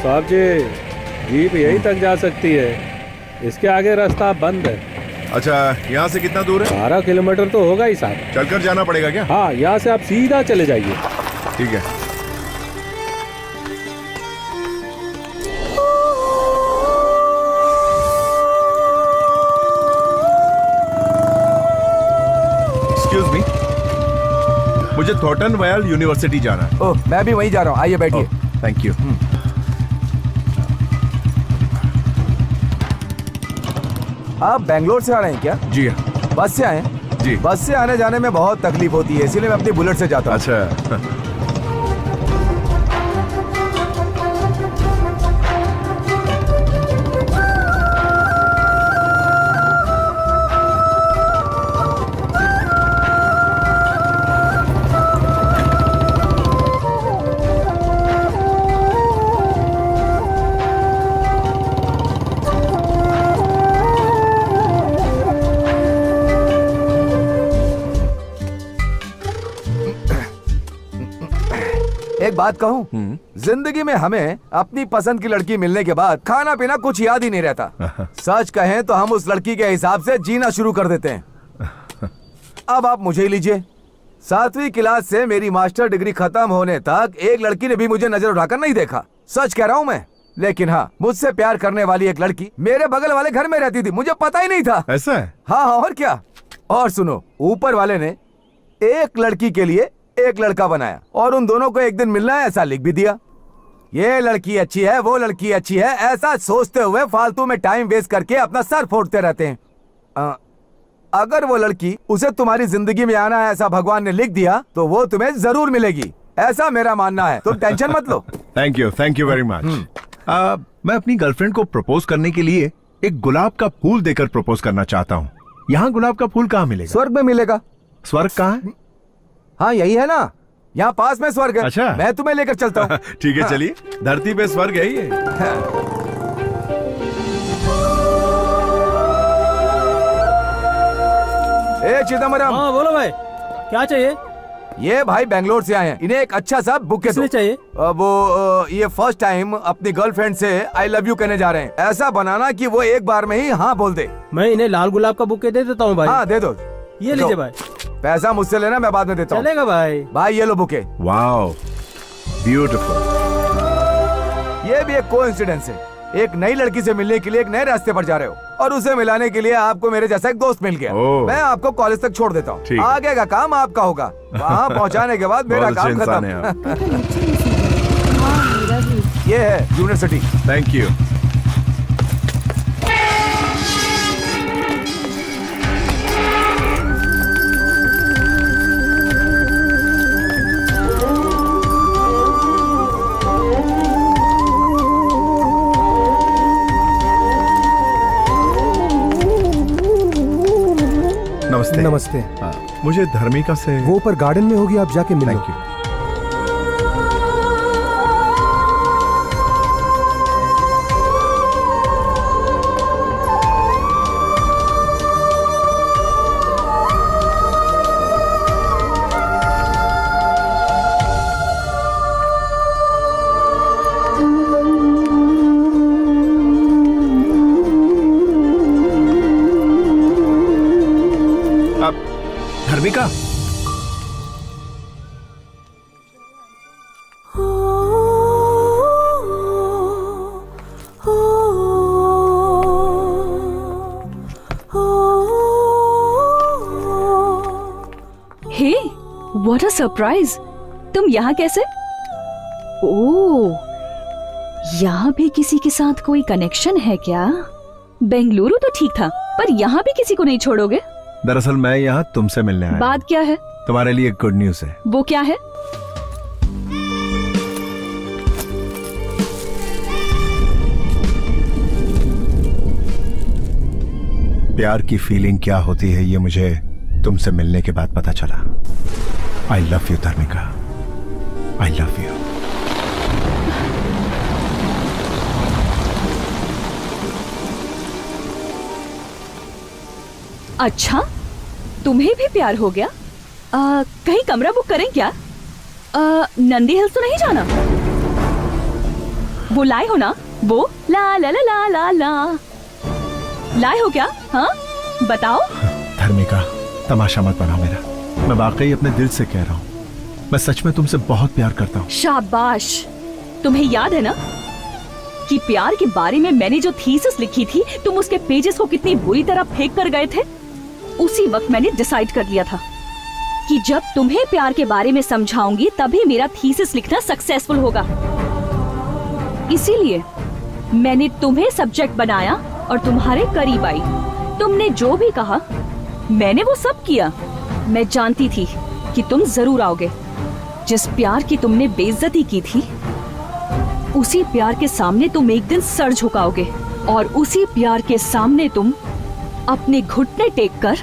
साहब जी, जीप यहीं तक जा सकती है, इसके आगे रास्ता बंद है। अच्छा, यहाँ से कितना दूर है? 12 किलोमीटर तो होगा ही साहब। चलकर जाना पड़ेगा क्या? हाँ, यहाँ से आप सीधा चले जाइए। ठीक है। एक्सक्यूज मी, मुझे थॉर्टन वॉयल यूनिवर्सिटी जाना है। ओह, मैं भी वहीं जा रहा हूँ, आइए बैठिए। Thank you. आप बेंगलोर से आ रहे हैं क्या? जी हाँ। बस से आए हैं? जी। बस से आने जाने में बहुत तकलीफ होती है, इसीलिए मैं अपनी बुलेट से जाता हूँ। अच्छा। एक बात कहूँ, जिंदगी में हमें अपनी पसंद की लड़की मिलने के बाद खाना पीना कुछ याद ही नहीं रहता। सच कहें तो हम उस लड़की के हिसाब से जीना शुरू कर देते हैं। अब आप मुझे ही लीजिए, 7वीं क्लास से मेरी मास्टर डिग्री खत्म होने तक एक लड़की ने भी मुझे नजर उठाकर नहीं देखा। सच कह रहा हूँ मैं। लेकिन हाँ, मुझसे प्यार करने वाली एक लड़की मेरे बगल वाले घर में रहती थी, मुझे पता ही नहीं था। ऐसा है? हाँ हाँ, और क्या। और सुनो, ऊपर वाले ने एक लड़की के लिए एक लड़का बनाया और उन दोनों को एक दिन मिलना है ऐसा लिख भी दिया। ये लड़की अच्छी है, वो लड़की अच्छी है, ऐसा सोचते हुए फालतू में टाइम वेस्ट करके अपना सर फोड़ते रहते हैं। अगर वो लड़की उसे तुम्हारी जिंदगी में आना है ऐसा भगवान ने लिख दिया तो वो तुम्हें जरूर मिलेगी, ऐसा मेरा मानना है। तुम टेंशन मत लो। Thank you very much. मैं अपनी गर्लफ्रेंड को प्रपोज करने के लिए एक गुलाब का फूल देकर प्रपोज करना चाहता हूँ। यहाँ गुलाब का फूल कहाँ मिलेगा? स्वर्ग में मिलेगा। स्वर्ग कहाँ है? हाँ यही है ना, यहाँ पास में स्वर्ग है। अच्छा, मैं तुम्हें लेकर चलता हूँ। ठीक है, चलिए। धरती पे स्वर्ग है ये। ए चिदम्बरम। हाँ बोलो भाई, क्या चाहिए? ये भाई बेंगलोर से आए हैं, इन्हें एक अच्छा सा बुके दो। चाहिए? ये फर्स्ट टाइम अपनी गर्लफ्रेंड से आई लव यू कहने जा रहे हैं। ऐसा बनाना कि वो एक बार में ही हाँ बोल दे। मैं इन्हें लाल गुलाब का बुके दे देता हूँ भाई। हाँ दे दो। ये लीजिए भाई। पैसा मुझसे लेना, मैं बाद में देता हूँ। चलेगा भाई। भाई ये लो बुके। Wow, beautiful. ये भी एक कोइंसिडेंस है। एक नई लड़की से मिलने के लिए एक नए रास्ते पर जा रहे हो और उसे मिलाने के लिए आपको मेरे जैसा एक दोस्त मिल गया। मैं आपको कॉलेज तक छोड़ देता हूँ, आगे का काम आपका होगा। वहाँ पहुँचाने के बाद मेरा काम खत्म। ये है यूनिवर्सिटी। Thank you. नमस्ते। नमस्ते। मुझे धर्मिका से वो ऊपर गार्डन में होगी, आप जाके मिलो। Thank you. Dharmika, hey, what a surprise! तुम यहाँ कैसे? ओह, यहाँ भी किसी के साथ कोई कनेक्शन है क्या? बेंगलुरु तो ठीक था, पर यहाँ भी किसी को नहीं छोड़ोगे? दरअसल मैं यहाँ तुमसे मिलने आया। बात क्या है? तुम्हारे लिए गुड न्यूज है। वो क्या है? प्यार की फीलिंग क्या होती है ये मुझे तुमसे मिलने के बाद पता चला। I love you Dharmika, I love you. अच्छा, तुम्हें भी प्यार हो गया? कहीं कमरा बुक करें क्या? नंदी हिल्स तो नहीं जाना? वो लाए हो ना? वो ला ला ला ला ला ला लाए हो क्या? हाँ बताओ। धर्मिका, तमाशा मत बनाओ मेरा। मैं वाकई अपने दिल से कह रहा हूँ, मैं सच में तुमसे बहुत प्यार करता हूँ। शाबाश। तुम्हें याद है ना कि प्यार के बारे में मैंने जो थीसिस लिखी थी, तुम उसके पेजेस को कितनी बुरी तरह फेंक कर गए थे? उसी वक्त मैंने डिसाइड कर लिया था कि जब तुम्हें प्यार के बारे में समझाऊंगी तभी मेरा थीसिस लिखना सक्सेसफुल होगा। इसीलिए मैंने तुम्हें सब्जेक्ट बनाया और तुम्हारे करीब आई। तुमने जो भी कहा मैंने वो सब किया। मैं जानती थी कि तुम जरूर आओगे। जिस प्यार की तुमने बेइज्जती की थी, उसी प्यार के सामने तुम एक दिन सर झुकाओगे और उसी प्यार के सामने तुम अपने घुटने टेक कर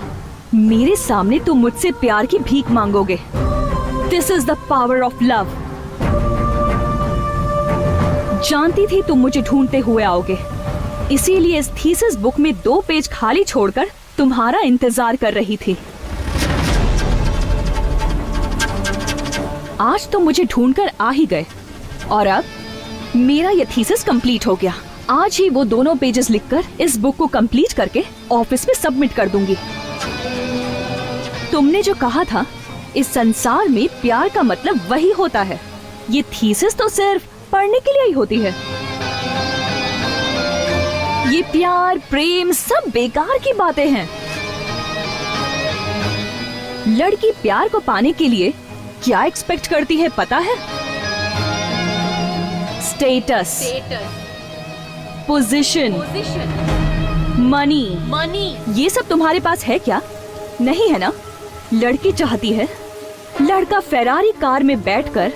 मेरे सामने तुम मुझसे प्यार की भीख मांगोगे। This is the power of love. जानती थी तुम मुझे ढूंढते हुए आओगे, इसीलिए इस थीसिस बुक में 2 पेज खाली छोड़कर तुम्हारा इंतजार कर रही थी। आज तुम मुझे ढूंढकर आ ही गए और अब मेरा यह थीसिस कंप्लीट हो गया। आज ही वो दोनों पेजेस लिखकर इस बुक को कंप्लीट करके ऑफिस में सबमिट कर दूंगी। तुमने जो कहा था इस संसार में प्यार का मतलब वही होता है। ये थीसिस तो सिर्फ पढ़ने के लिए ही होती है। ये प्यार प्रेम सब बेकार की बातें हैं। लड़की प्यार को पाने के लिए क्या एक्सपेक्ट करती है पता है? Status, position, money. ये सब तुम्हारे पास है क्या? नहीं है ना? लड़की चाहती है लड़का फेरारी कार में बैठकर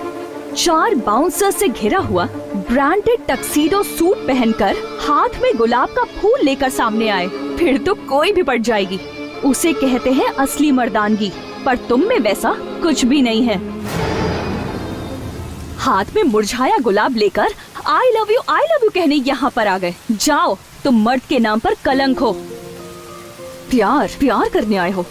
4 बाउंसर से घिरा हुआ ब्रांडेड टक्सीडो सूट पहनकर हाथ में गुलाब का फूल लेकर सामने आए। फिर तो कोई भी पड़ जाएगी। उसे कहते हैं असली मर्दानगी। पर तुम में वैसा कुछ भी नहीं है। हाथ में मुरझाया गुलाब लेकर आई लव यू कहने यहाँ पर आ गए। जाओ, तुम मर्द के नाम पर कलंक हो। प्यार करने आए हो।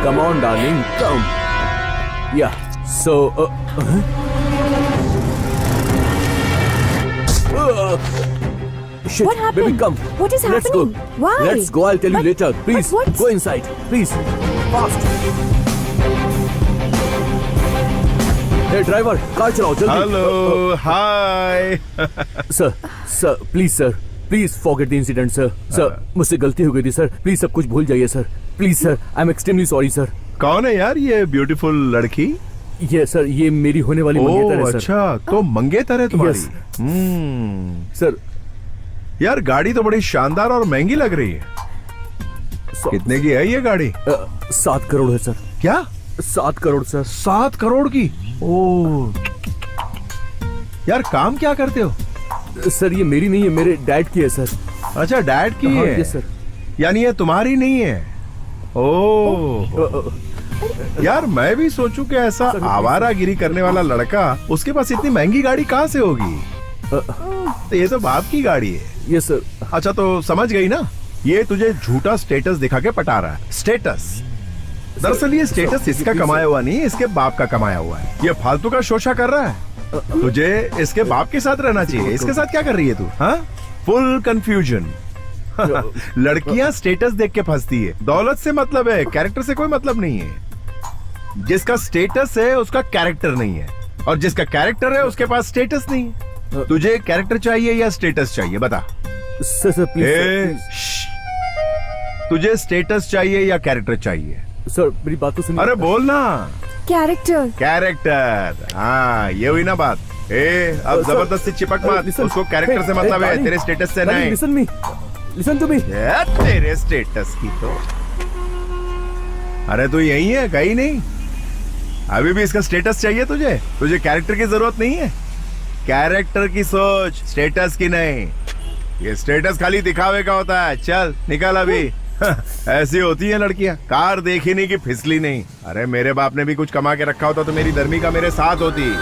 Come on, darling, come. Yeah, so... Shit, What happened? baby, come. What is Let's happening? go. Why? Let's go, I'll tell you later. Please, what? go inside. Please, fast. Hey, driver, car चलाओ, जल्दी. Hello, hi. Sir, please, sir. Please forget the incident, sir. Sir, मुझसे गलती हो गई थी, sir. Please सब कुछ भूल जाइए, sir. Please, sir. I'm extremely sorry, sir. कौन है यार ये ब्यूटीफुल लड़की? ये सर, ये मेरी होने वाली मंगेतर है, सर. अच्छा, तो मंगेतर है तुम्हारी? सर, यार गाड़ी तो बड़ी शानदार और महंगी लग रही है। कितने की है ये गाड़ी? 7 करोड़ है, सर. क्या? 7 करोड़, सर. 7 करोड़ की? ओह, यार काम क्या करते हो? सर, ये मेरी नहीं है, मेरे डैड की है, सर. अच्छा, डैड की है? Yes, sir. यानी ये तुम्हारी नहीं है? ओह, यार मैं भी सोचूं कि ऐसा आवारागिरी करने वाला लड़का, उसके पास इतनी महंगी गाड़ी कहाँ से होगी? तो ये तो बाप की गाड़ी है. Yes sir. अच्छा, तो समझ गई ना, ये तुझे झूठा स्टेटस दिखा के पटा रहा है. स्टेटस, दरअसल ये स्टेटस इसका कमाया हुआ नहीं, इसके बाप का कमाया हुआ है. ये फालतू का शोशा कर रहा है. तुझे इसके बाप के साथ रहना चाहिए. इसके साथ क्या कर रही है तू? हाँ, फुल कंफ्यूजन. लड़कियां स्टेटस देख के फंसती है. दौलत से मतलब है, कैरेक्टर से कोई मतलब नहीं है. जिसका स्टेटस है उसका कैरेक्टर नहीं है, और जिसका कैरेक्टर है उसके पास स्टेटस नहीं है. तुझे कैरेक्टर चाहिए या स्टेटस चाहिए, बता. Sir please. तुझे स्टेटस चाहिए या कैरेक्टर चाहिए? सर मेरी बात तो सुनिए। अरे बोल ना। कैरेक्टर। कैरेक्टर, हाँ ये हुई ना बात। अब जबरदस्ती चिपक मत, उसको कैरेक्टर से मतलब है, तेरे स्टेटस से नहीं। Listen to me. तेरे स्टेटस की तो। अरे तू यही है, कहीं नहीं। अभी भी इसका स्टेटस चाहिए तुझे? तुझे कैरेक्टर की जरूरत नहीं है। कैरेक्टर की सोच, स्टेटस की नहीं। ये स्टेटस खाली दिखावे का होता है। चल निकल अभी। ऐसी होती है लड़कियां, कार देखी नहीं कि फिसली नहीं। अरे मेरे बाप ने भी कुछ कमा के रखा होता तो मेरी धर्मिका मेरे साथ होती।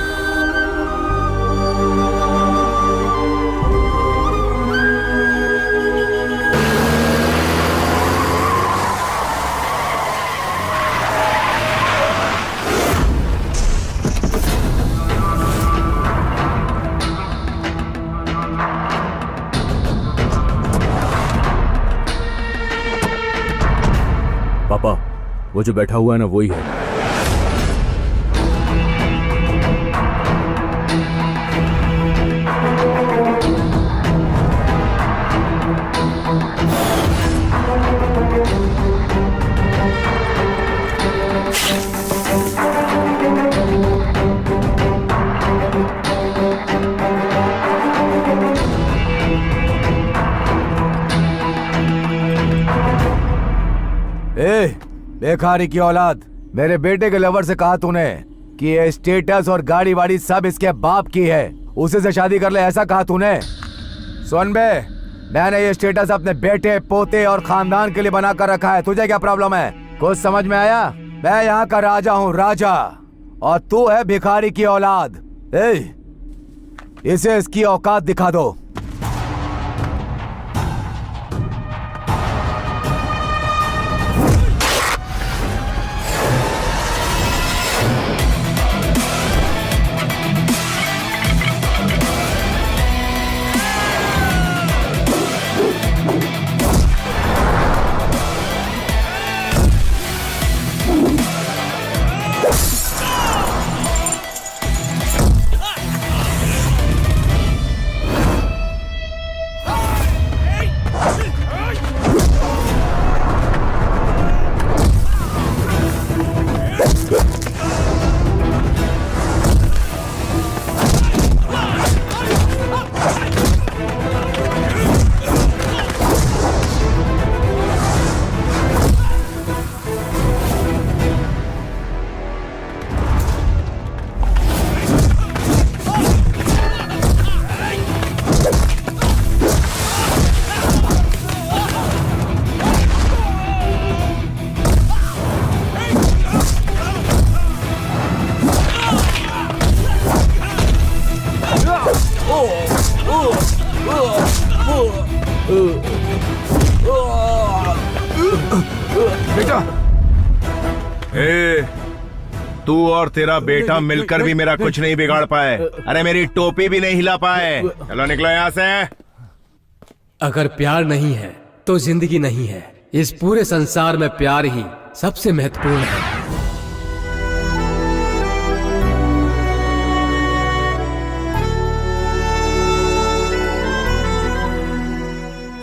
पापा, वो जो बैठा हुआ है ना वही है। बेकारी की औलाद, मेरे बेटे के लवर से कहा तूने कि ये स्टेटस और गाड़ी वाड़ी सब इसके बाप की है, उसे से शादी कर ले, ऐसा कहा तूने? सुन बे, मैंने ये स्टेटस अपने बेटे पोते और खानदान के लिए बना कर रखा है। तुझे क्या प्रॉब्लम है? कुछ समझ में आया? मैं यहाँ का राजा हूँ, राजा, और तू है भिखारी की औलाद। इसे इसकी औकात दिखा दो। तू और तेरा बेटा मिलकर भी मेरा कुछ नहीं बिगाड़ पाए। अरे मेरी टोपी भी नहीं हिला पाए। चलो निकलो यहाँ से। अगर प्यार नहीं है तो जिंदगी नहीं है। इस पूरे संसार में प्यार ही सबसे महत्वपूर्ण है।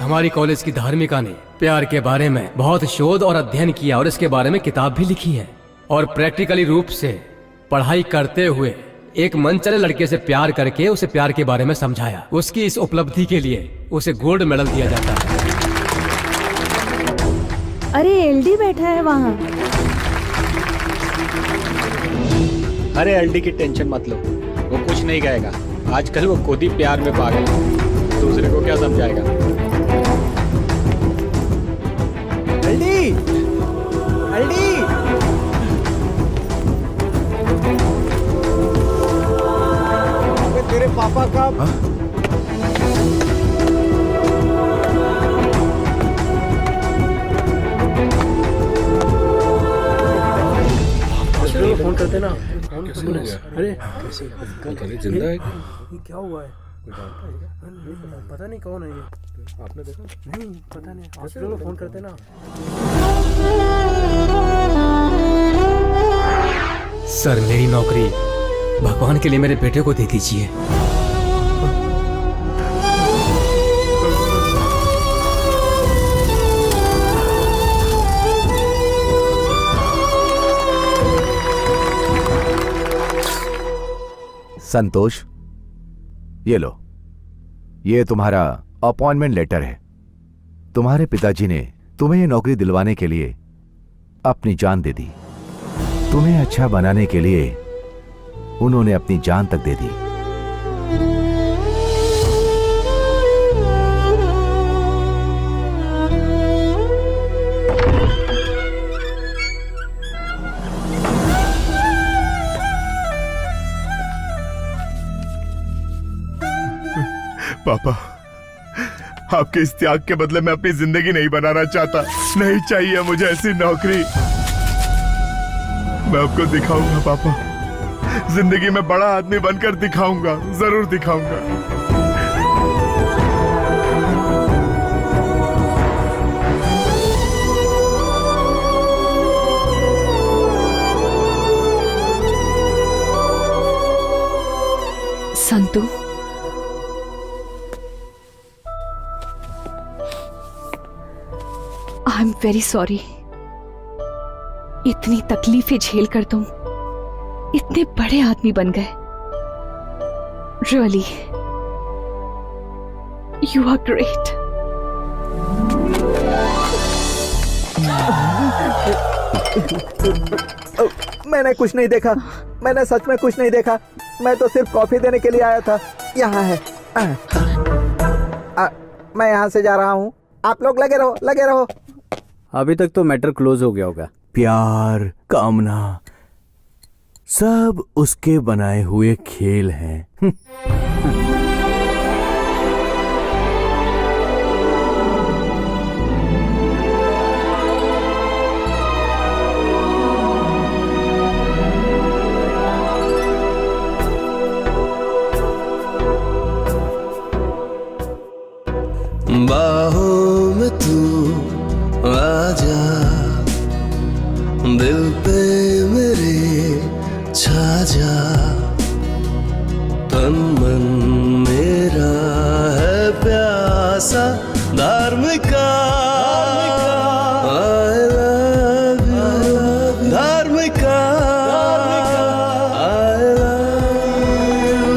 हमारी कॉलेज की धार्मिका ने प्यार के बारे में बहुत शोध और अध्ययन किया और इसके बारे में किताब भी लिखी है, और प्रैक्टिकली रूप से पढ़ाई करते हुए एक मनचले लड़के से प्यार करके उसे प्यार के बारे में समझाया। उसकी इस उपलब्धि के लिए उसे गोल्ड मेडल दिया जाता है। अरे एलडी बैठा है वहाँ। अरे एलडी की टेंशन मत लो, वो कुछ नहीं कहेगा। आजकल वो खुद ही प्यार में पागल है, दूसरे को क्या समझाएगा। एलडी, एलडी, तेरे पापा का फोन करते ना। अरे जिंदा है क्या हुआ है? पता नहीं कौन है ये। आपने देखा? नहीं पता नहीं। हॉस्पिटल में फोन करते ना। सर मेरी नौकरी भगवान के लिए मेरे बेटे को दे दीजिए। संतोष, ये लो, ये तुम्हारा अपॉइंटमेंट लेटर है। तुम्हारे पिताजी ने तुम्हें ये नौकरी दिलवाने के लिए अपनी जान दे दी। तुम्हें अच्छा बनाने के लिए उन्होंने अपनी जान तक दे दी। पापा, आपके इस त्याग के बदले मैं अपनी जिंदगी नहीं बनाना चाहता। नहीं चाहिए मुझे ऐसी नौकरी। मैं आपको दिखाऊंगा पापा, जिंदगी में बड़ा आदमी बनकर दिखाऊंगा, जरूर दिखाऊंगा। Santu, I am very sorry. इतनी तकलीफें झेल कर तुम इतने बड़े आदमी बन गए। Really, you are great. मैंने कुछ नहीं देखा, मैंने सच में कुछ नहीं देखा। मैं तो सिर्फ कॉफी देने के लिए आया था। यहाँ है। मैं यहाँ से जा रहा हूँ, आप लोग लगे रहो, लगे रहो। अभी तक तो मैटर क्लोज हो गया होगा। प्यार, कामना, सब उसके बनाए हुए खेल हैं। बाहों में तू आजा, दिल पे मेरे छा जा। तन मन मेरा है प्यासा Dharmika. I love you, Dharmika. I love you।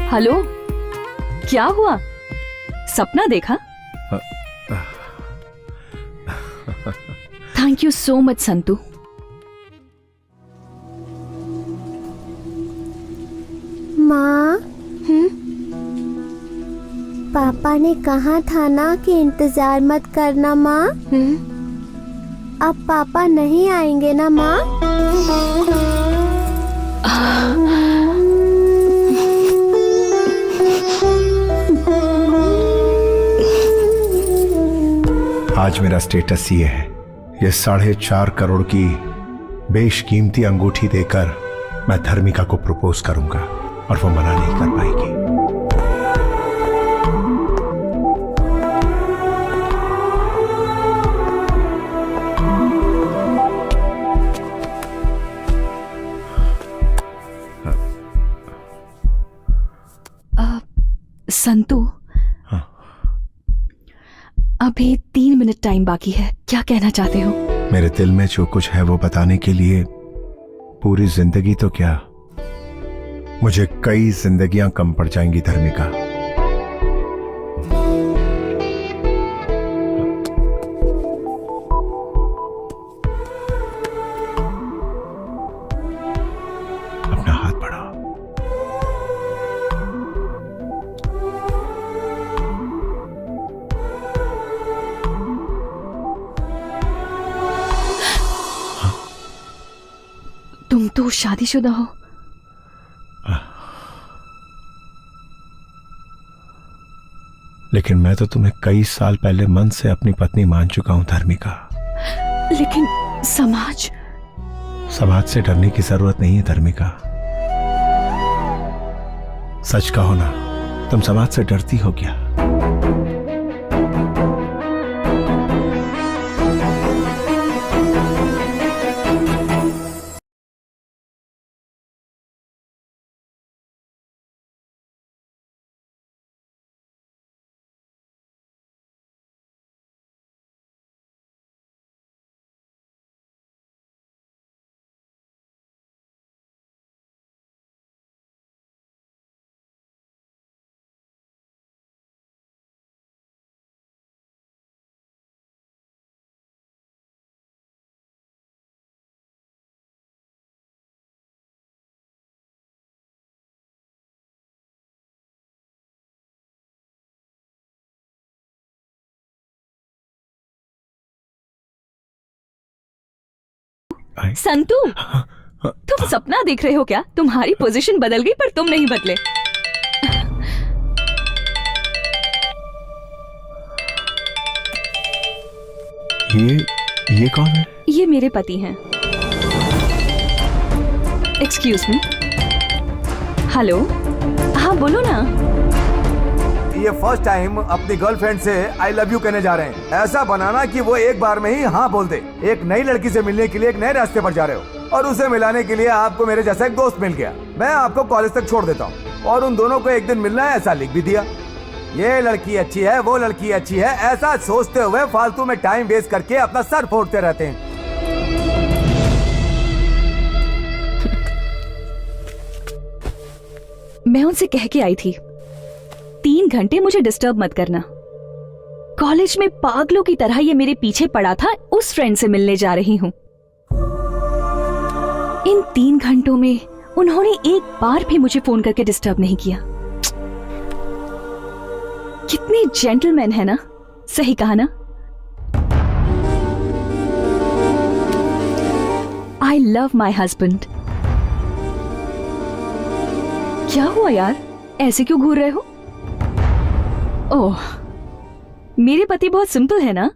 Hello, क्या हुआ? सपना देखा? Thank you so much Santu. माँ, पापा ने कहा था ना कि इंतजार मत करना माँ। अब पापा नहीं आएंगे ना माँ? आज मेरा स्टेटस ये है, ये 4.5 करोड़ की बेशकीमती अंगूठी देकर मैं धर्मिका को प्रपोज करूंगा और वो मना नहीं कर पाएगी। संतू, अभी 3 मिनट टाइम बाकी है, क्या कहना चाहते हो? मेरे दिल में जो कुछ है वो बताने के लिए पूरी जिंदगी तो क्या, मुझे कई जिंदगियां कम पड़ जाएंगी धर्मिका। अपना हाथ बढ़ाओ। तुम तो शादीशुदा हो। लेकिन मैं तो तुम्हें कई साल पहले मन से अपनी पत्नी मान चुका हूं धर्मिका। लेकिन समाज से डरने की जरूरत नहीं है धर्मिका। सच कहो ना, तुम समाज से डरती हो क्या? संतू, तुम सपना देख रहे हो क्या? तुम्हारी पोजीशन बदल गई पर तुम नहीं बदले। ये कौन है? ये मेरे पति हैं। Excuse me. हेलो, हाँ बोलो ना। ये फर्स्ट टाइम अपनी गर्लफ्रेंड से आई लव यू कहने जा रहे हैं। ऐसा बनाना कि वो एक बार में ही हाँ बोल दे। एक नई लड़की से मिलने के लिए एक नए रास्ते पर जा रहे हो और उसे मिलाने के लिए आपको मेरे जैसा एक दोस्त मिल गया। मैं आपको कॉलेज तक छोड़ देता हूँ और उन दोनों को एक दिन मिलना है ऐसा लिख भी दिया। ये लड़की अच्छी है, वो लड़की अच्छी है, ऐसा सोचते हुए फालतू में टाइम वेस्ट करके अपना सर फोड़ते रहते हैं। मैं उनसे कह के आई थी 3 घंटे मुझे डिस्टर्ब मत करना। कॉलेज में पागलों की तरह ये मेरे पीछे पड़ा था, उस फ्रेंड से मिलने जा रही हूँ। इन 3 घंटों में उन्होंने एक बार भी मुझे फोन करके डिस्टर्ब नहीं किया। कितने जेंटलमैन है ना, सही कहा ना? I love my husband. क्या हुआ यार, ऐसे क्यों घूर रहे हो? ओह, मेरे पति बहुत सिंपल है ना?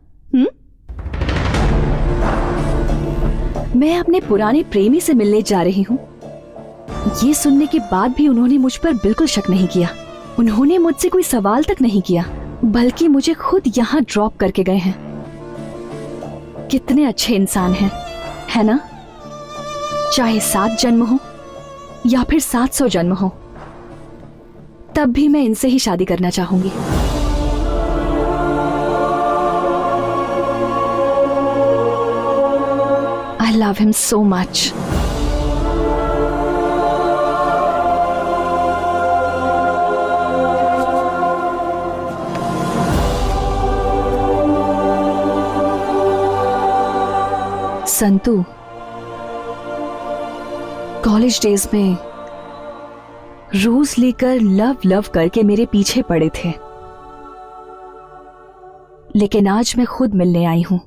मैं अपने पुराने प्रेमी से मिलने जा रही हूँ। ये सुनने के बाद भी उन्होंने मुझ पर बिल्कुल शक नहीं किया। उन्होंने मुझसे कोई सवाल तक नहीं किया, बल्कि मुझे खुद यहाँ ड्रॉप करके गए हैं। कितने अच्छे इंसान हैं, है ना? चाहे 7 जन्म हो या फिर 700 जन्म हो, तब भी मैं इनसे ही शादी करना चाहूंगी। I love him so much. Santu, college days में रोज लेकर लव लव करके मेरे पीछे पड़े थे, लेकिन आज मैं खुद मिलने आई हूं।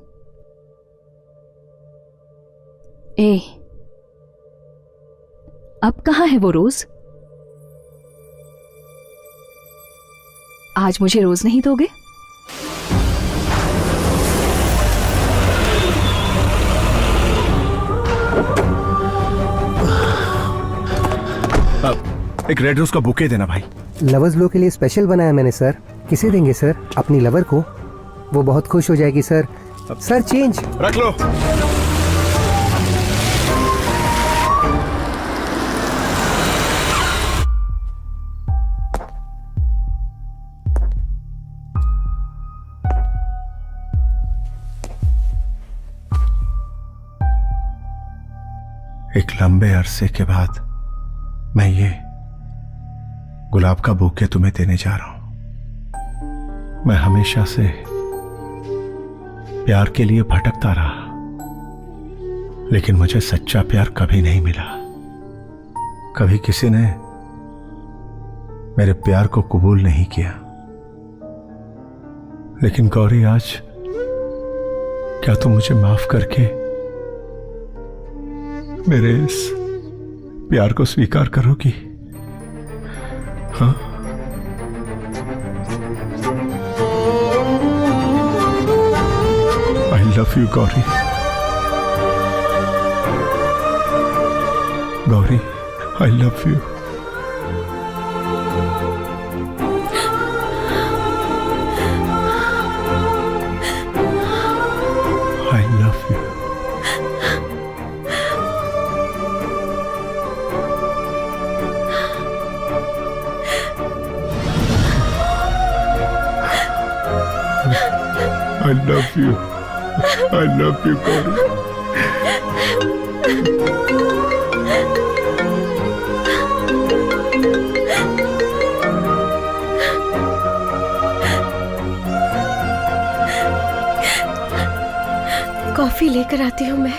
अब कहां है वो रोज? आज मुझे रोज नहीं दोगे? एक रेड रोज का बुके देना भाई। लवर्स लो के लिए स्पेशल बनाया मैंने सर। किसे देंगे सर? अपनी लवर को, वो बहुत खुश हो जाएगी सर। सर चेंज रख लो। एक लंबे अरसे के बाद मैं ये गुलाब का बुके तुम्हें देने जा रहा हूं। मैं हमेशा से प्यार के लिए भटकता रहा, लेकिन मुझे सच्चा प्यार कभी नहीं मिला। कभी किसी ने मेरे प्यार को कबूल नहीं किया। लेकिन गौरी, आज क्या तुम मुझे माफ करके मेरे इस प्यार को स्वीकार करोगी? हाँ? आई love you Gauri. Gauri, I love you. I love you. I love you. I love you, Gauri. Coffee लेकर आती हूँ मैं।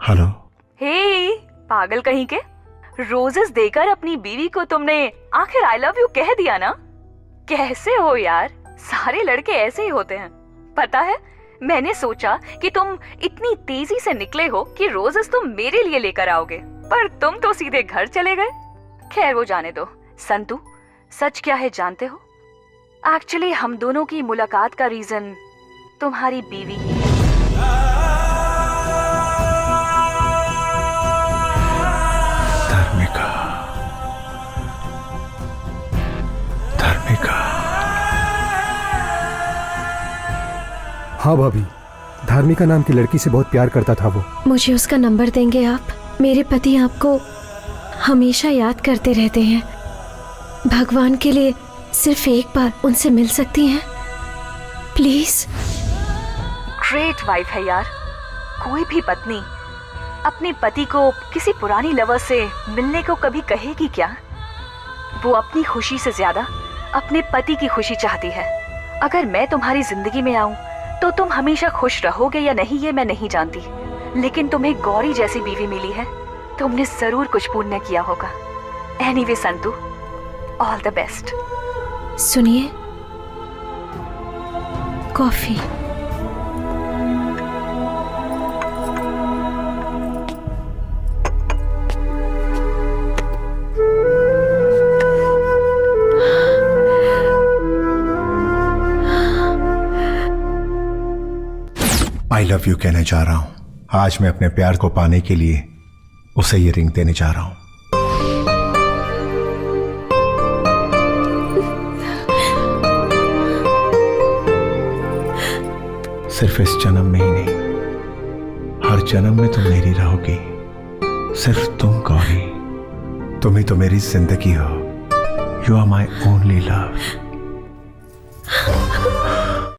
हेलो। हे पागल कहीं के, रोजेस देकर अपनी बीवी को तुमने आखिर आई लव यू कह दिया ना? कैसे हो यार, सारे लड़के ऐसे ही होते हैं। पता है, मैंने सोचा कि तुम इतनी तेजी से निकले हो कि रोजेस तुम मेरे लिए लेकर आओगे, पर तुम तो सीधे घर चले गए। खैर वो जाने दो। संतू, सच क्या है जानते हो? एक्चुअली हम दोनों की मुलाकात का रीजन तुम्हारी बीवी ही है। हाँ भाभी, धार्मिका नाम की लड़की से बहुत प्यार करता था वो। मुझे उसका नंबर देंगे आप? मेरे पति आपको हमेशा याद करते रहते हैं। भगवान के लिए सिर्फ एक बार उनसे मिल सकती हैं प्लीज? ग्रेट वाइफ है यार। कोई भी पत्नी अपने पति को किसी पुरानी लवर से मिलने को कभी कहेगी क्या? वो अपनी खुशी से ज्यादा अपने पति की खुशी चाहती है। अगर मैं तुम्हारी जिंदगी में आऊं तो तुम हमेशा खुश रहोगे या नहीं ये मैं नहीं जानती, लेकिन तुम्हें गौरी जैसी बीवी मिली है, तुमने जरूर कुछ पुण्य किया होगा। Anyway Santu, all the best. सुनिए, कॉफी। आई लव यू कहने जा रहा हूं। आज मैं अपने प्यार को पाने के लिए उसे ये रिंग देने जा रहा हूं। सिर्फ इस जन्म में ही नहीं, हर जन्म में तुम मेरी रहोगी। सिर्फ तुम गौरी, तुम ही तो मेरी जिंदगी हो। You are my only love.